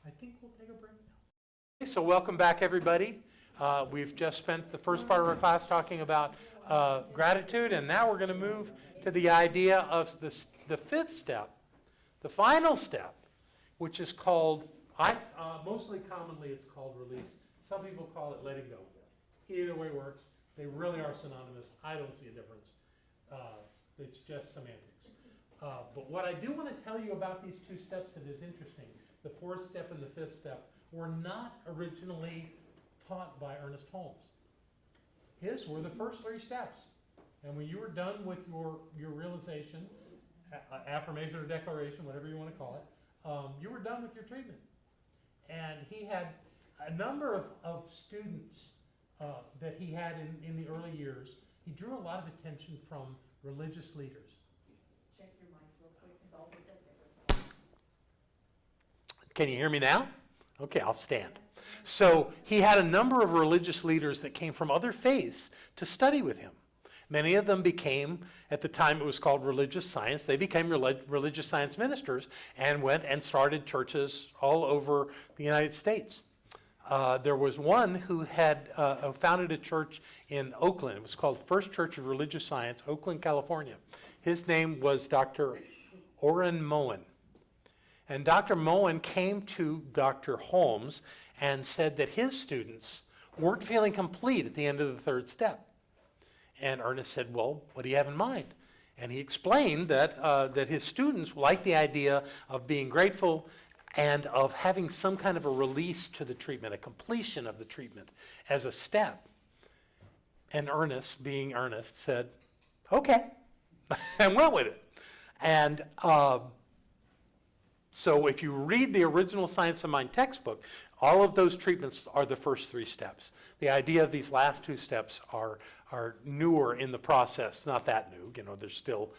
I think we'll take a break now. Okay, so welcome back, everybody. We've just spent the first part of our class talking about gratitude, and now we're going to move to the idea of the fifth step, the final step, which is called, mostly commonly it's called release. Some people call it letting go. Either way works. They really are synonymous. I don't see a difference. It's just semantics. But what I do want to tell you about these two steps that is interesting, the fourth step and the fifth step, were not originally taught by Ernest Holmes. His were the first three steps. And when you were done with your realization, affirmation or declaration, whatever you want to call it, you were done with your treatment. And he had a number of students that he had in the early years. He drew a lot of attention from religious leaders. Check your mic real quick, because all of a sudden Can you hear me now? Okay, I'll stand. So he had a number of religious leaders that came from other faiths to study with him. Many of them became, at the time it was called religious science, they became religious science ministers and went and started churches all over the United States. There was one who had founded a church in Oakland. It was called First Church of Religious Science, Oakland, California. His name was Dr. Orrin Moen. And Dr. Moen came to Dr. Holmes and said that his students weren't feeling complete at the end of the third step. And Ernest said, well, what do you have in mind? And he explained that his students liked the idea of being grateful and of having some kind of a release to the treatment, a completion of the treatment as a step. And Ernest, being Ernest, said, okay, and went with it. And so if you read the original Science of Mind textbook, all of those treatments are the first three steps. The idea of these last two steps are newer in the process, not that new, they're still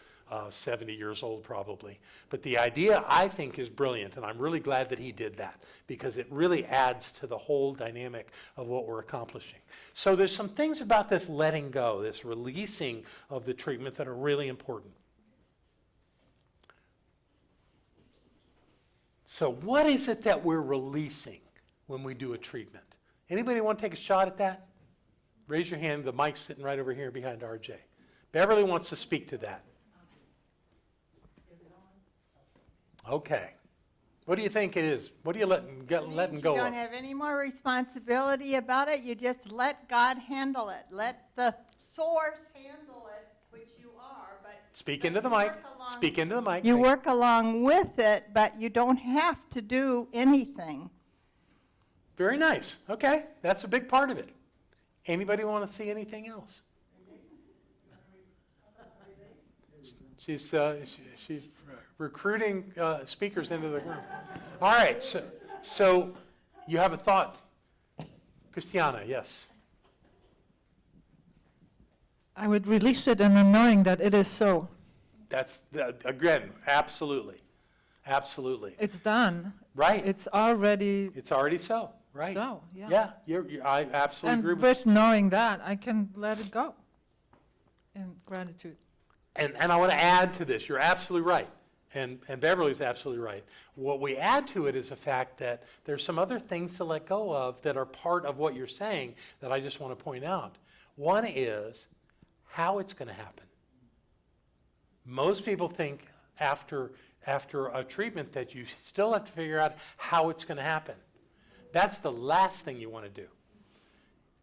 70 years old probably. But the idea, I think, is brilliant, and I'm really glad that he did that, because it really adds to the whole dynamic of what we're accomplishing. So there's some things about this letting go, this releasing of the treatment that are really important. So what is it that we're releasing when we do a treatment? Anybody want to take a shot at that? Raise your hand. The mic's sitting right over here behind RJ. Beverly wants to speak to that. Okay. What do you think it is? What are you letting go You don't of? have any more responsibility about it. You just let God handle it. Let the source handle it, which you are, but. Speak but into the you mic. work along- Speak into the mic. You work along with it, but you don't have to do anything. Very nice. Okay. That's a big part of it. Anybody want to see anything else? She's recruiting speakers into the room. All right. So you have a thought. Christiana, yes. I would release it in the knowing that it is so. That's, again, absolutely. Absolutely. It's done. Right. It's already It's already so, right? so, yeah. Yeah, I absolutely And agree with with knowing that, I can let it go in gratitude. And I want to add to this. You're absolutely right. And Beverly's absolutely right. What we add to it is the fact that there's some other things to let go of that are part of what you're saying that I just want to point out. One is how it's going to happen. Most people think after a treatment that you still have to figure out how it's going to happen. That's the last thing you want to do.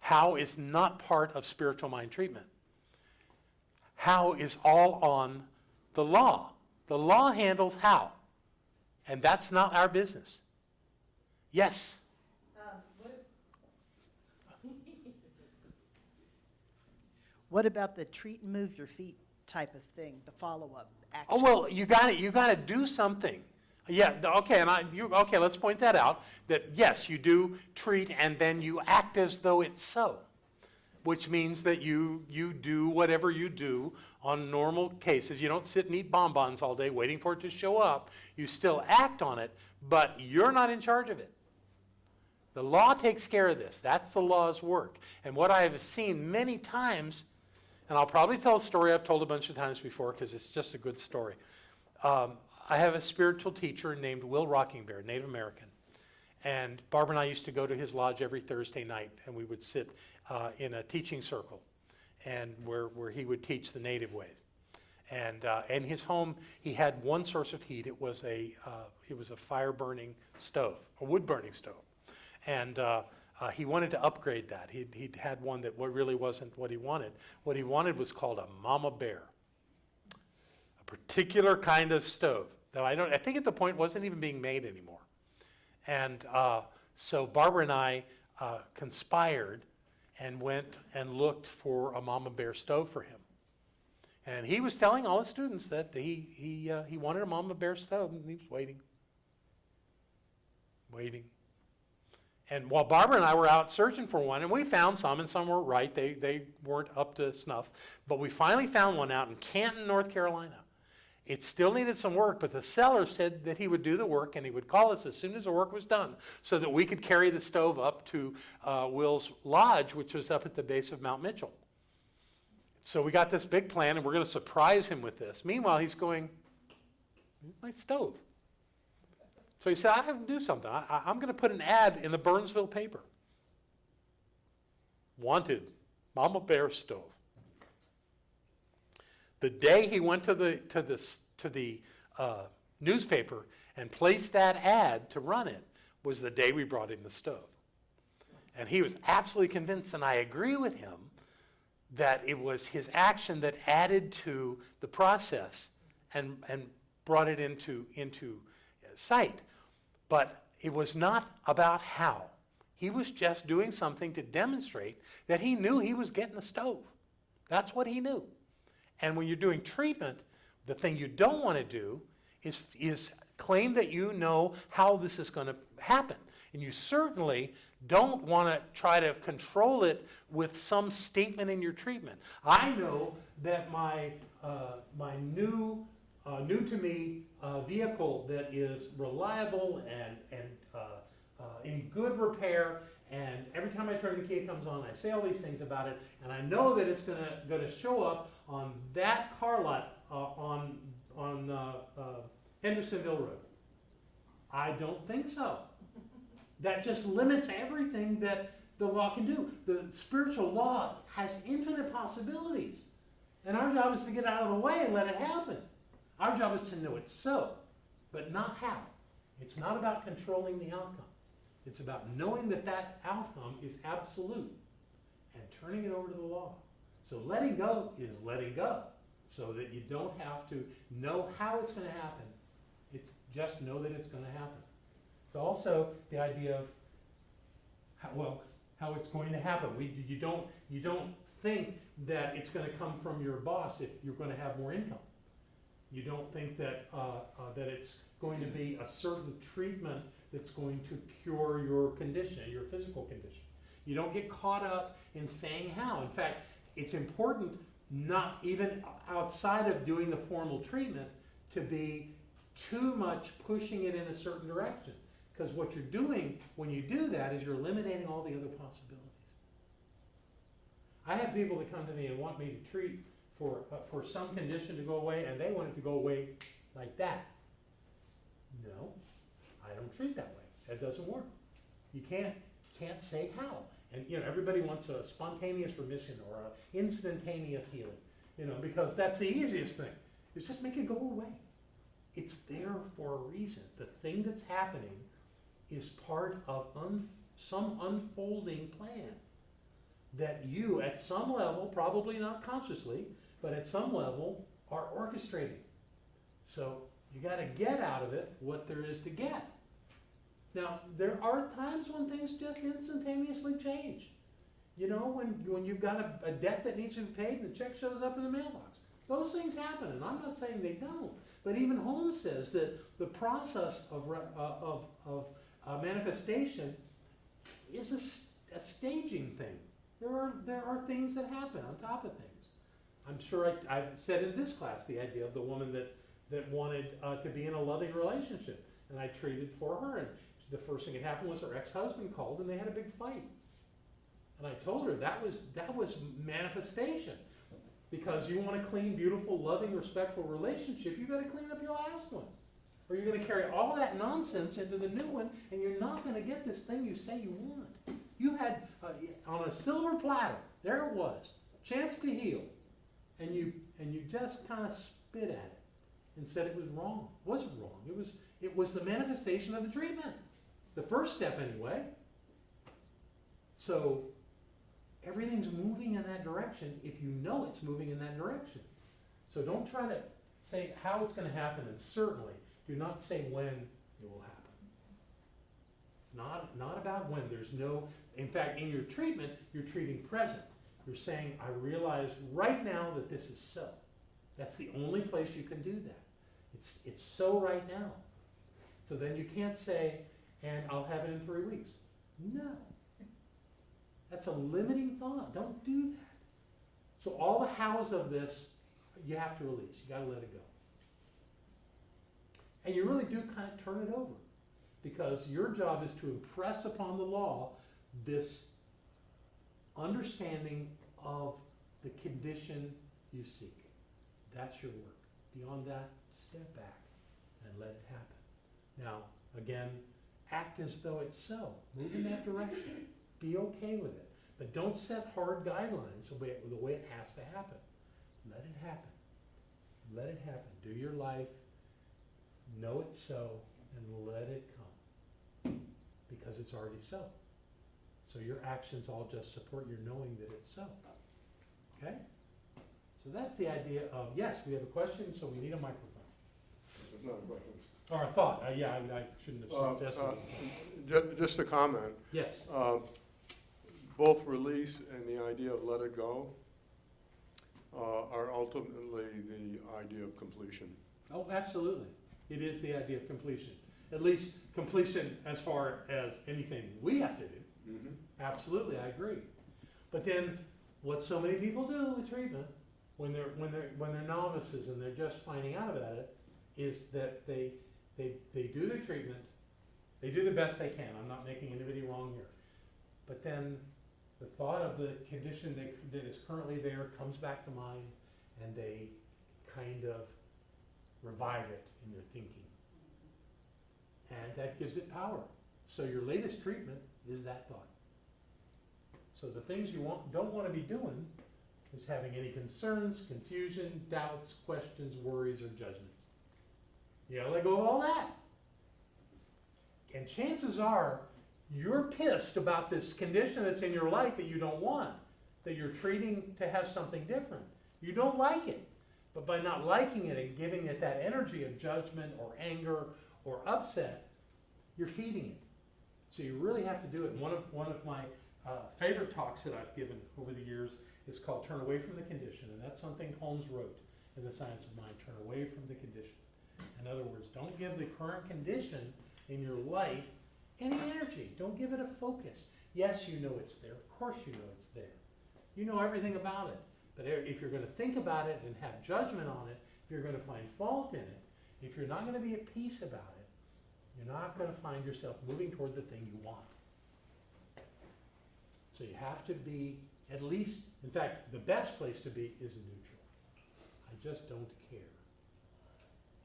How is not part of spiritual mind treatment. How is all on the law. The law handles how. And that's not our business. Yes? What about the treat and move your feet type of thing, the follow-up action? Oh, well, you got to do something. Yeah, okay, okay, let's point that out, that yes, you do treat and then you act as though it's so, which means that you do whatever you do on normal cases. You don't sit and eat bonbons all day waiting for it to show up. You still act on it, but you're not in charge of it. The law takes care of this. That's the law's work. And what I have seen many times, and I'll probably tell a story I've told a bunch of times before because it's just a good story. I have a spiritual teacher named Will Rockingbear, Native American. And Barbara and I used to go to his lodge every Thursday night, and we would sit in a teaching circle, and where he would teach the native ways. And in his home, he had one source of heat. It was a fire-burning stove, a wood-burning stove. And he wanted to upgrade that. He'd had one that really wasn't what he wanted. What he wanted was called a Mama Bear, a particular kind of stove that I think at the point wasn't even being made anymore. And so Barbara and I conspired and went and looked for a Mama Bear stove for him. And he was telling all his students that he wanted a Mama Bear stove, and he was waiting. And while Barbara and I were out searching for one, and we found some, and some were right, they weren't up to snuff, but we finally found one out in Canton, North Carolina. It still needed some work, but the seller said that he would do the work and he would call us as soon as the work was done so that we could carry the stove up to Will's lodge, which was up at the base of Mount Mitchell. So we got this big plan, and we're going to surprise him with this. Meanwhile, he's going, my stove. So he said, I have to do something. I'm going to put an ad in the Burnsville paper. Wanted, Mama Bear stove. The day he went to the newspaper and placed that ad to run it was the day we brought him the stove. And he was absolutely convinced, and I agree with him, that it was his action that added to the process and brought it into sight. But it was not about how. He was just doing something to demonstrate that he knew he was getting a stove. That's what he knew. And when you're doing treatment, the thing you don't want to do is claim that you know how this is going to happen. And you certainly don't want to try to control it with some statement in your treatment. I know that my new to me vehicle that is reliable and in good repair, and every time I turn the key it comes on, I say all these things about it, and I know that it's going to show up on that car lot on Hendersonville Road. I don't think so. That just limits everything that the law can do. The spiritual law has infinite possibilities. And our job is to get out of the way and let it happen. Our job is to know it's so. but not how. It's not about controlling the outcome. It's about knowing that that outcome is absolute and turning it over to the law. So letting go is letting go, so that you don't have to know how it's going to happen. It's just know that it's going to happen. It's also the idea of how it's going to happen. You don't think that it's going to come from your boss if you're going to have more income. You don't think that that it's going to be a certain treatment that's going to cure your condition, your physical condition. You don't get caught up in saying how. In fact, it's important, not even outside of doing the formal treatment, to be too much pushing it in a certain direction. Because what you're doing when you do that is you're eliminating all the other possibilities. I have people that come to me and want me to treat for some condition to go away, and they want it to go away like that. No, I don't treat that way. That doesn't work. You can't say how. And everybody wants a spontaneous remission or an instantaneous healing, because that's the easiest thing. Is just make it go away. It's there for a reason. The thing that's happening is part of some unfolding plan that you, at some level, probably not consciously, but at some level, are orchestrating. So you got to get out of it what there is to get. Now, there are times when things just instantaneously change. When you've got a debt that needs to be paid and the check shows up in the mailbox. Those things happen, and I'm not saying they don't. But even Holmes says that the process of manifestation is a staging thing. There are things that happen on top of things. I'm sure I've said in this class the idea of the woman that wanted to be in a loving relationship, and I treated for her, and the first thing that happened was her ex-husband called and they had a big fight. And I told her that was manifestation. Because you want a clean, beautiful, loving, respectful relationship, you've got to clean up your last one. Or you're going to carry all that nonsense into the new one, and you're not going to get this thing you say you want. You had, on a silver platter, there it was, chance to heal. And you just kind of spit at it and said it was wrong. It wasn't wrong. It was the manifestation of the treatment. The first step, anyway. So everything's moving in that direction if you know it's moving in that direction. So don't try to say how it's going to happen, and certainly do not say when it will happen. It's not about when. There's no, in fact, in your treatment, you're treating present. You're saying, I realize right now that this is so. That's the only place you can do that. It's so right now. So then you can't say, and I'll have it in 3 weeks. No. That's a limiting thought. Don't do that. So all the hows of this, you have to release. You got to let it go. And you really do kind of turn it over, because your job is to impress upon the law this understanding of the condition you seek. That's your work. Beyond that, step back and let it happen. Now, again, act as though it's so. Move in that direction. Be okay with it. But don't set hard guidelines the way it has to happen. Let it happen. Let it happen. Do your life. Know it's so, and let it come. Because it's already so. So your actions all just support your knowing that it's so. Okay? So that's the idea of, yes, we have a question, so we need a microphone. It's not a question. Or a thought. I shouldn't have suggested. Just a comment. Yes. Both release and the idea of let it go are ultimately the idea of completion. Oh, absolutely. It is the idea of completion. At least completion as far as anything we have to do. Mm-hmm. Absolutely, I agree. But then, what so many people do with treatment, when they're novices and they're just finding out about it, is that they do their treatment, they do the best they can. I'm not making anybody wrong here. But then the thought of the condition that is currently there comes back to mind, and they kind of revive it in their thinking. And that gives it power. So your latest treatment is that thought. So the things you don't want to be doing is having any concerns, confusion, doubts, questions, worries, or judgments. You gotta let go of all that. And chances are, you're pissed about this condition that's in your life that you don't want, that you're treating to have something different. You don't like it. But by not liking it and giving it that energy of judgment or anger or upset, you're feeding it. So you really have to do it. One of my favorite talks that I've given over the years is called Turn Away from the Condition. And that's something Holmes wrote in The Science of Mind, turn away from the condition. In other words, don't give the current condition in your life any energy. Don't give it a focus. Yes, you know it's there. Of course you know it's there. You know everything about it. But if you're going to think about it and have judgment on it, if you're going to find fault in it, if you're not going to be at peace about it, you're not going to find yourself moving toward the thing you want. So you have to be at least, in fact, the best place to be is neutral. I just don't care.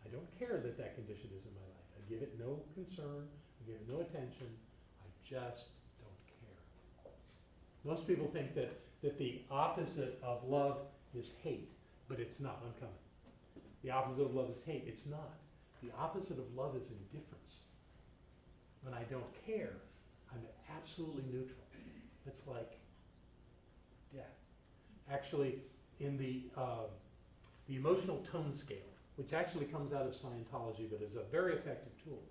I don't care that that condition is in my life. I give it no concern. I give it no attention. I just don't care. Most people think that the opposite of love is hate, but it's not. I'm coming. The opposite of love is hate. It's not. The opposite of love is indifference. When I don't care, I'm absolutely neutral. It's like death. Actually, in the emotional tone scale, which actually comes out of Scientology, but is a very effective tool.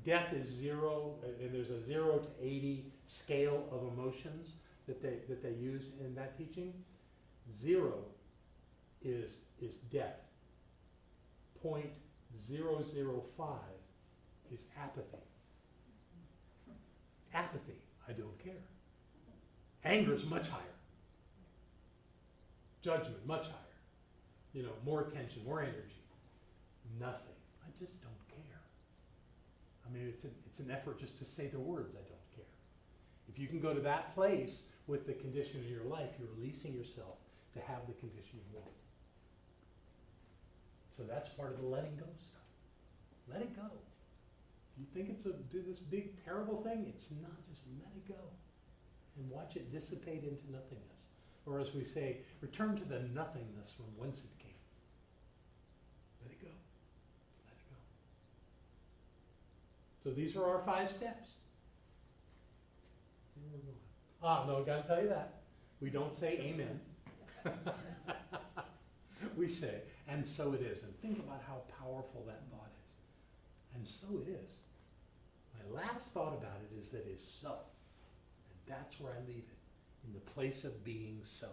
Death is 0, and there's a 0 to 80 scale of emotions that they use in that teaching. 0 is death. 0.005 is apathy. Apathy, I don't care. Anger is much higher. Judgment, much higher. You know, more attention, more energy. Nothing. I just don't care. I mean, it's an effort just to say the words, I don't care. If you can go to that place with the condition in your life, you're releasing yourself to have the condition you want. So that's part of the letting go stuff. Let it go. If you think it's this big, terrible thing, it's not. Just let it go. And watch it dissipate into nothingness. Or as we say, return to the nothingness from whence it came. Let it go. Let it go. So these are our 5 steps. No, I gotta tell you that. We don't say amen. We say, and so it is. And think about how powerful that thought is. And so it is. My last thought about it is that it is so. And that's where I leave it. In the place of being so.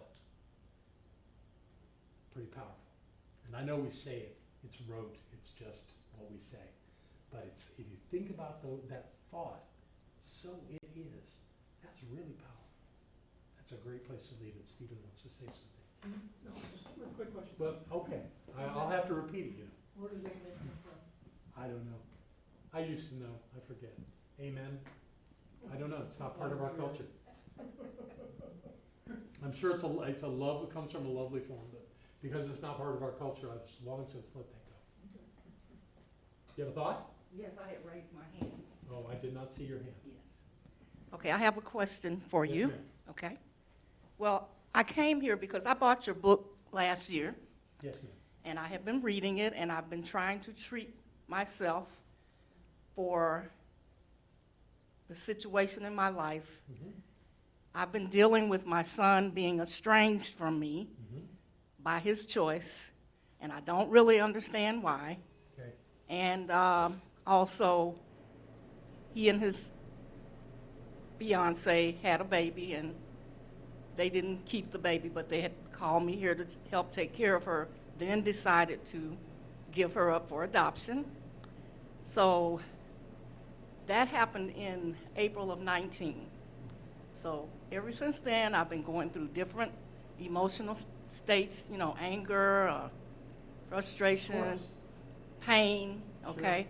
Pretty powerful. And I know we say it, it's rote, it's just what we say. But it's, if you think about that thought, so it is, that's really powerful. That's a great place to leave it. Stephen wants to say something. No, just a quick question. But, okay, I'll have to repeat it, Where does amen come from? I don't know. I used to know, I forget. Amen? I don't know, it's not part of our culture. I'm sure it's a love, it comes from a lovely form, but because it's not part of our culture, I've long since let that go. You have a thought? Yes, I had raised my hand. Oh, I did not see your hand. Yes. Okay, I have a question for Yes, you. ma'am. Okay. Well, I came here because I bought your book last year, Yes, ma'am. and I have been reading it, and I've been trying to treat myself for the situation in my life. Mm-hmm. I've been dealing with my son being estranged from me Mm-hmm. by his choice, and I don't really understand why. Okay. And also, he and his fiance had a baby, and they didn't keep the baby, but they had called me here to help take care of her, then decided to give her up for adoption. So that happened in April of 19. So ever since then, I've been going through different emotional states, you know, anger, frustration, pain, okay?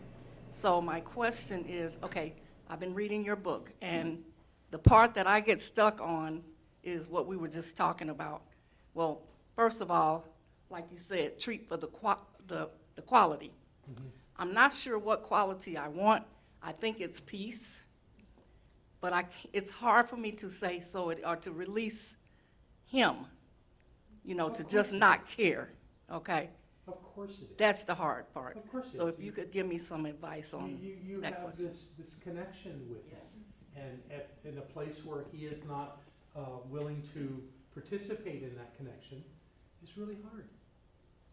So my question is, okay, I've been reading your book, and the part that I get stuck on is what we were just talking about. Well, first of all, like you said, treat for the quality. Mm-hmm. I'm not sure what quality I want. I think it's peace, but it's hard for me to say so or to release him, you know, to just not care, okay? Of course it is. That's the hard part. Of course it So is. if you could give me some advice on You that have question. this connection with him. And in a place where he is not willing to participate in that connection is really hard.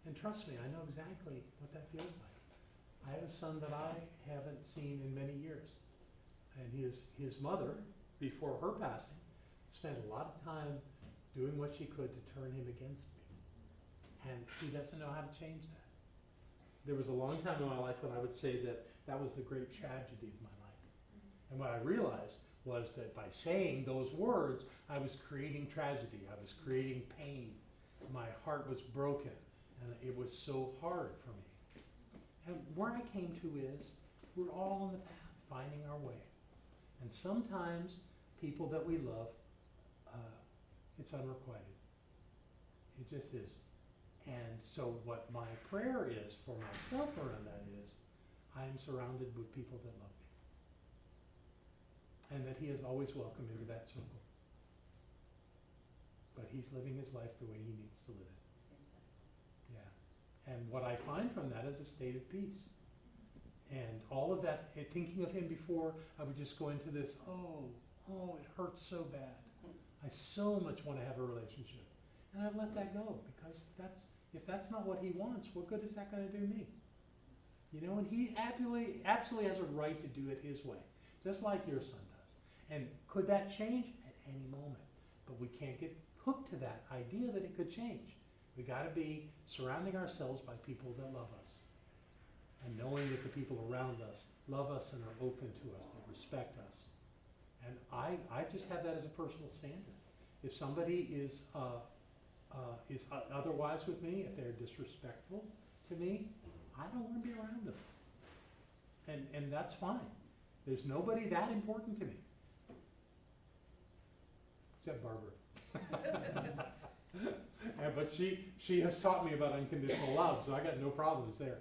And trust me, I know exactly what that feels like. I have a son that I haven't seen in many years. And his mother, before her passing, spent a lot of time doing what she could to turn him against me. And he doesn't know how to change that. There was a long time in my life when I would say that that was the great tragedy of my life. And what I realized was that by saying those words, I was creating tragedy. I was creating pain. My heart was broken, and it was so hard for me. And where I came to is, we're all on the path, finding our way. And sometimes people that we love, it's unrequited. It just is. And so what my prayer is for myself around that is, I am surrounded with people that love me. And that he is always welcome into that circle. But he's living his life the way he needs to live it. Yeah. And what I find from that is a state of peace. And all of that, thinking of him before, I would just go into this, oh, it hurts so bad. I so much want to have a relationship. And I've let that go, because if that's not what he wants, what good is that going to do me? You know, and he absolutely has a right to do it his way, just like your son does. And could that change? At any moment. But we can't get hooked to that idea that it could change. We got to be surrounding ourselves by people that love us. And knowing that the people around us love us and are open to us, that respect us. And I just have that as a personal standard. If somebody is otherwise with me, if they're disrespectful to me, I don't want to be around them. And that's fine. There's nobody that important to me. Except Barbara. But she has taught me about unconditional love, so I got no problems there.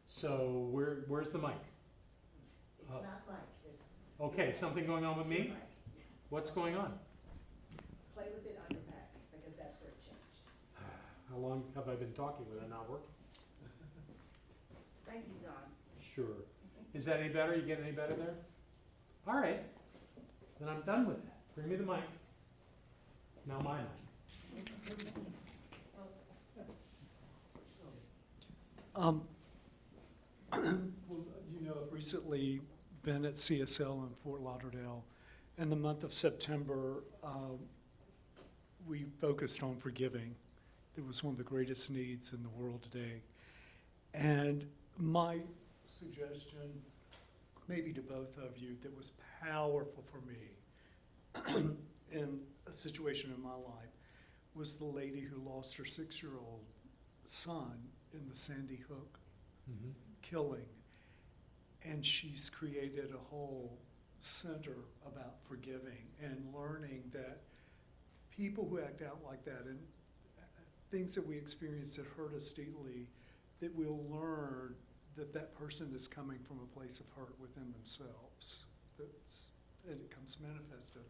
So where's the mic? It's not Mike, it's Okay, something going on with me? Mike. What's going on? Play with it on your back, because that's where it changed. How long have I been talking with it not working? Thank you, John. Sure. Is that any better? You get any better there? All right. Then I'm done with that. Bring me the mic. It's now my mic. Well, you know, I've recently been at CSL in Fort Lauderdale. In the month of September, we focused on forgiving. It was one of the greatest needs in the world today. And my suggestion, maybe to both of you, that was powerful for me in a situation in my life, was the lady who lost her 6-year-old son in the Sandy Hook killing. And she's created a whole center about forgiving and learning that people who act out like that and things that we experience that hurt us deeply, that we'll learn that that person is coming from a place of hurt within themselves. And it comes manifested.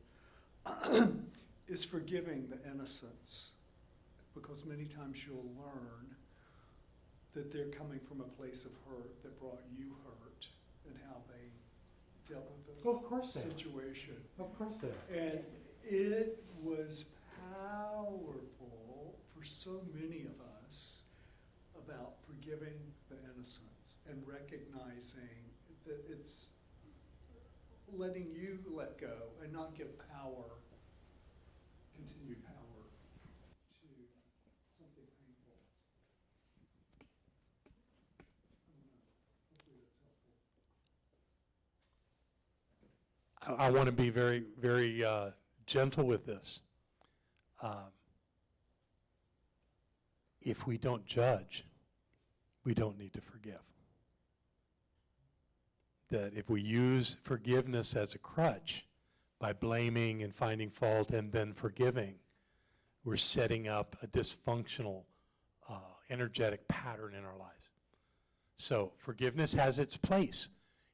Is forgiving the innocence. Because many times you'll learn that they're coming from a place of hurt that brought you hurt and how they dealt with the Of course they are. situation. Of course they are. And it was powerful for so many of us about forgiving the innocence and recognizing that it's letting you let go and not give power, continued power to something painful. I don't know. Hopefully that's helpful. I want to be very, very gentle with this. If we don't judge, we don't need to forgive. That if we use forgiveness as a crutch by blaming and finding fault and then forgiving, we're setting up a dysfunctional, energetic pattern in our lives. So forgiveness has its place.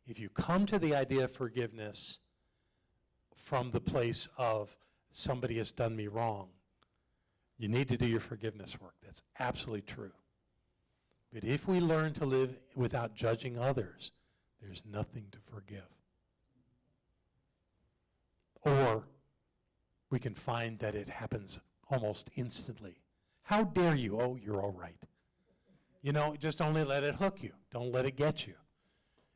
If you come to the idea of forgiveness from the place of somebody has done me wrong, you need to do your forgiveness work. That's absolutely true. But if we learn to live without judging others, there's nothing to forgive. Or we can find that it happens almost instantly. How dare you? Oh, you're all right. You know, just only let it hook you. Don't let it get you.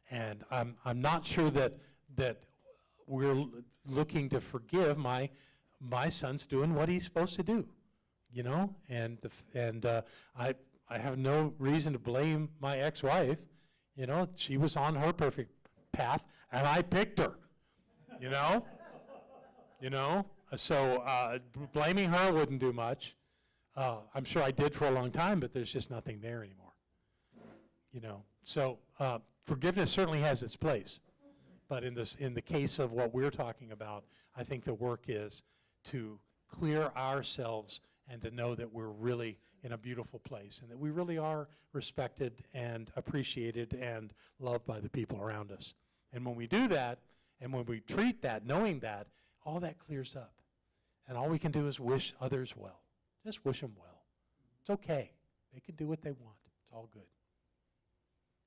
And I'm not sure that we're looking to forgive. My son's doing what he's supposed to do, you know. And I have no reason to blame my ex-wife. You know, she was on her perfect path, and I picked her. You know, So blaming her wouldn't do much. I'm sure I did for a long time, but there's just nothing there anymore. You know, so forgiveness certainly has its place, but in the case of what we're talking about, I think the work is to clear ourselves and to know that we're really in a beautiful place and that we really are respected and appreciated and loved by the people around us. And when we do that, and when we treat that, knowing that, all that clears up. And all we can do is wish others well. Just wish them well. It's okay. They can do what they want. It's all good.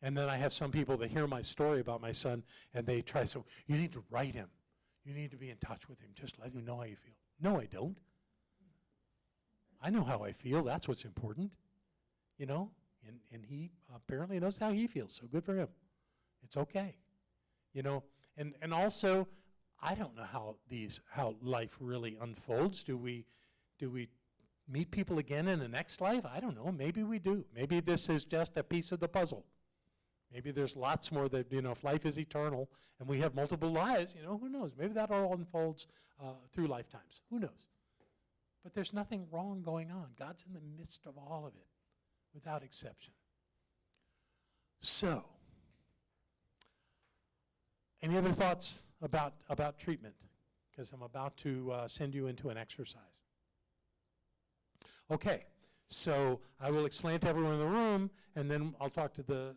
And then I have some people that hear my story about my son, and they try, so you need to write him. You need to be in touch with him. Just let him know how you feel. No, I don't. I know how I feel. That's what's important. You know? And he apparently knows how he feels, so good for him. It's okay. You know? And also, I don't know how life really unfolds. Do we meet people again in the next life? I don't know. Maybe we do. Maybe this is just a piece of the puzzle. Maybe there's lots more that, you know, if life is eternal and we have multiple lives, you know, who knows? Maybe that all unfolds through lifetimes. Who knows? But there's nothing wrong going on. God's in the midst of all of it, without exception. So, any other thoughts about treatment? Because I'm about to send you into an exercise. Okay, so I will explain to everyone in the room, and then I'll talk to the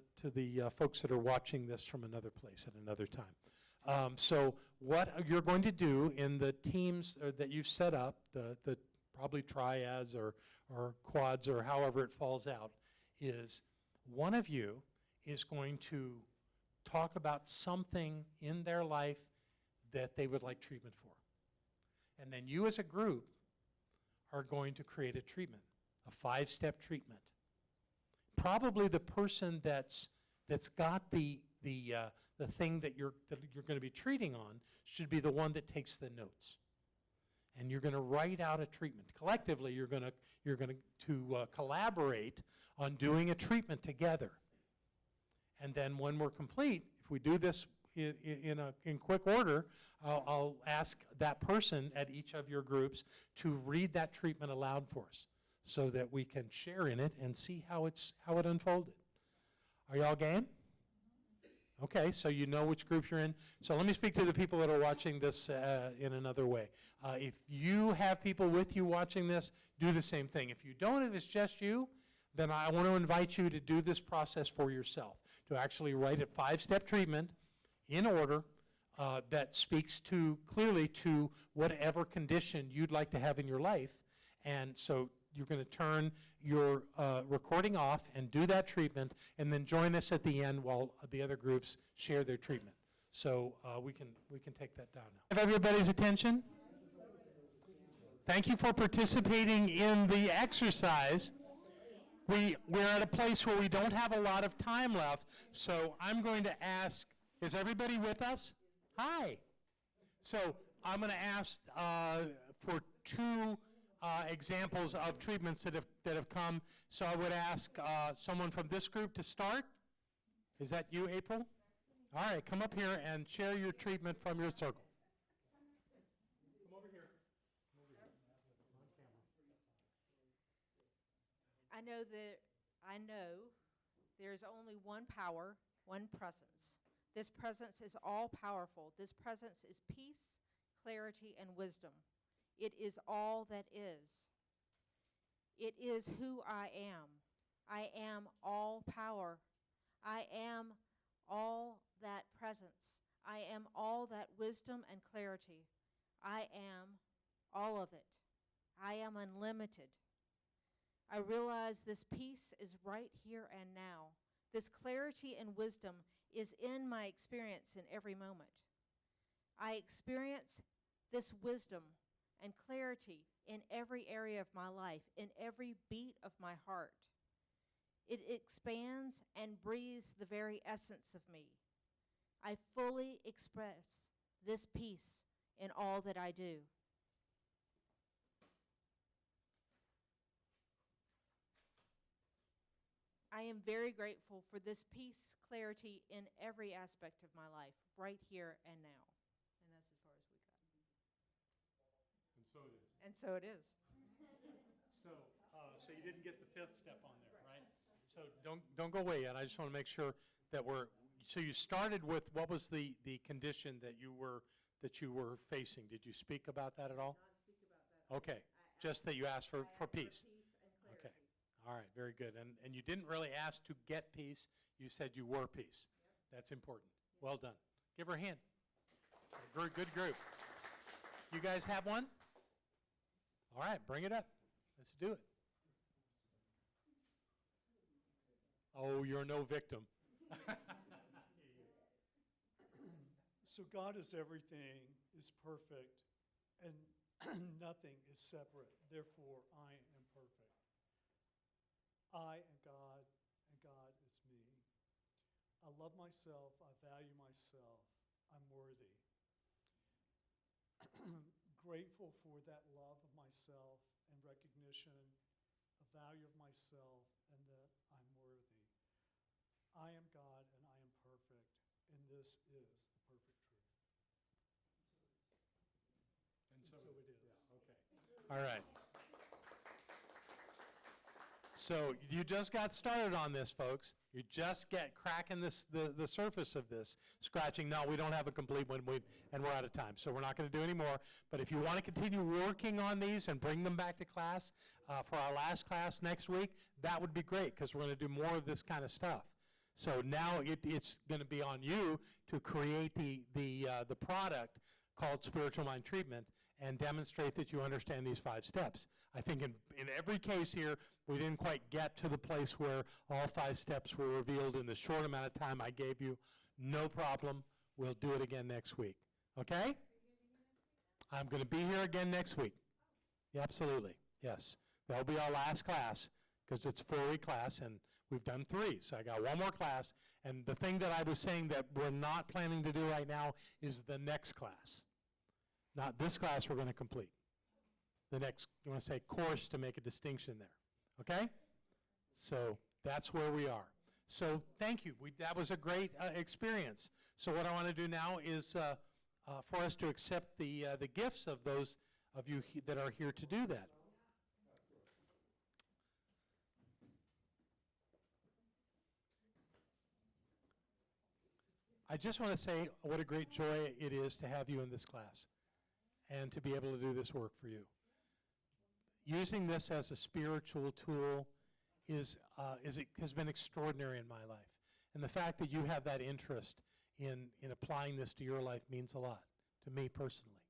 folks that are watching this from another place at another time. So what you're going to do in the teams that you've set up, the probably triads or quads or however it falls out, is one of you is going to talk about something in their life that they would like treatment for. And then you as a group are going to create a treatment, a 5-step treatment. Probably the person that's got the thing that you're going to be treating on should be the one that takes the notes. And you're going to write out a treatment. Collectively, you're going to collaborate on doing a treatment together. And then when we're complete, if we do this in quick order, I'll ask that person at each of your groups to read that treatment aloud for us so that we can share in it and see how it unfolded. Are y'all game? Okay, so you know which group you're in. So let me speak to the people that are watching this in another way. If you have people with you watching this, do the same thing. If you don't, if it's just you, then I want to invite you to do this process for yourself, to actually write a 5-step treatment in order that speaks clearly to whatever condition you'd like to have in your life. And so you're going to turn your recording off and do that treatment, and then join us at the end while the other groups share their treatment. So we can take that down now. Have everybody's attention? Thank you for participating in the exercise. We're at a place where we don't have a lot of time left, so I'm going to ask, is everybody with us? Hi. So I'm going to ask for 2 examples of treatments that have come. So I would ask someone from this group to start. Is that you, April? All right, come up here and share your treatment from your circle. Come over here. I know there's only one power, one presence. This presence is all powerful. This presence is peace, clarity, and wisdom. It is all that is. It is who I am. I am all power. I am all that presence. I am all that wisdom and clarity. I am all of it. I am unlimited. I realize this peace is right here and now. This clarity and wisdom is in my experience in every moment. I experience this wisdom and clarity in every area of my life, in every beat of my heart. It expands and breathes the very essence of me. I fully express this peace in all that I do. I am very grateful for this peace, clarity in every aspect of my life, right here and now. And that's as far as we got. And so it is. And so it is. So you didn't get the fifth step on there, right? So don't go away yet. I just want to make sure that so you started with, what was the condition that you were facing? Did you speak about that at all? Not speak about that. Okay, just that you asked for peace. Peace and clarity. Okay, all right, very good. And you didn't really ask to get peace, you said you were peace. Yep. That's important. Well done. Give her a hand. Good group. You guys have one? All right, bring it up. Let's do it. Oh, you're no victim. So God is everything, is perfect, and nothing is separate. Therefore, I am perfect. I am God, and God is me. I love myself. I value myself. I'm worthy. Grateful for that love of myself and recognition, a value of myself, and that I'm worthy. I am God, and I am perfect, and this is the perfect truth. And so it is. Yeah, okay. All right. So you just got started on this, folks. You just cracking the surface of this, scratching. No, we don't have a complete one, and we're out of time, so we're not going to do any more. But if you want to continue working on these and bring them back to class for our last class next week, that would be great, because we're going to do more of this kind of stuff. So now it's going to be on you to create the product called Spiritual Mind Treatment and demonstrate that you understand these 5 steps. I think in every case here, we didn't quite get to the place where all 5 steps were revealed in the short amount of time I gave you. No problem. We'll do it again next week. Okay? I'm going to be here again next week. Yeah, absolutely. Yes. That'll be our last class, because it's a 4-week class, and we've done 3. So I got one more class. And the thing that I was saying that we're not planning to do right now is the next class. Not this class we're going to complete. The next, you want to say, course, to make a distinction there. Okay? So that's where we are. So thank you. That was a great experience. So what I want to do now is for us to accept the gifts of those of you that are here to do that. I just want to say what a great joy it is to have you in this class and to be able to do this work for you. Using this as a spiritual tool has been extraordinary in my life. And the fact that you have that interest in applying this to your life means a lot to me personally.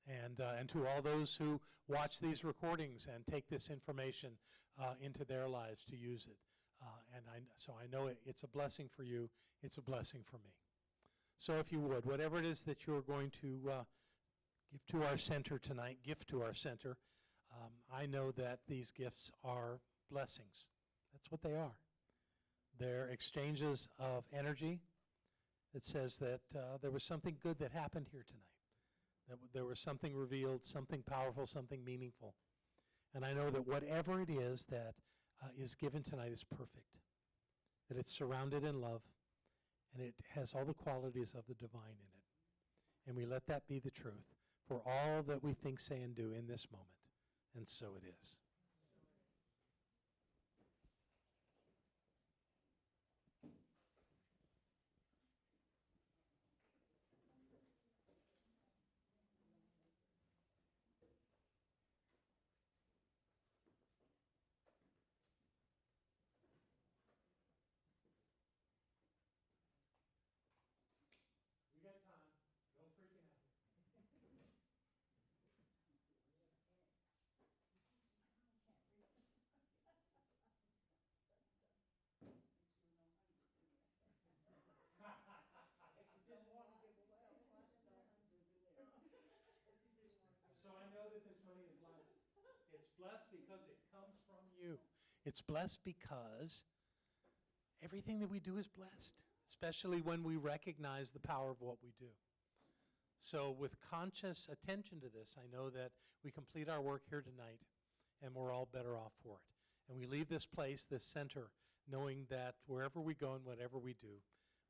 And to all those who watch these recordings and take this information into their lives to use it. So I know it's a blessing for you. It's a blessing for me. So if you would, whatever it is that you're going to give to our center tonight, I know that these gifts are blessings. That's what they are. They're exchanges of energy that says that there was something good that happened here tonight. That there was something revealed, something powerful, something meaningful. And I know that whatever it is that is given tonight is perfect. That it's surrounded in love, and it has all the qualities of the divine in it. And we let that be the truth for all that we think, say, and do in this moment. And so it is. We got time. No freaking out. blessed because it comes from you. It's blessed because everything that we do is blessed, especially when we recognize the power of what we do. So with conscious attention to this, I know that we complete our work here tonight, and we're all better off for it. And we leave this place, this center, knowing that wherever we go and whatever we do,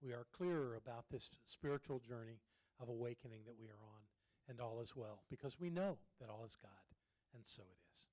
we are clearer about this spiritual journey of awakening that we are on, and all is well, because we know that all is God, and so it is.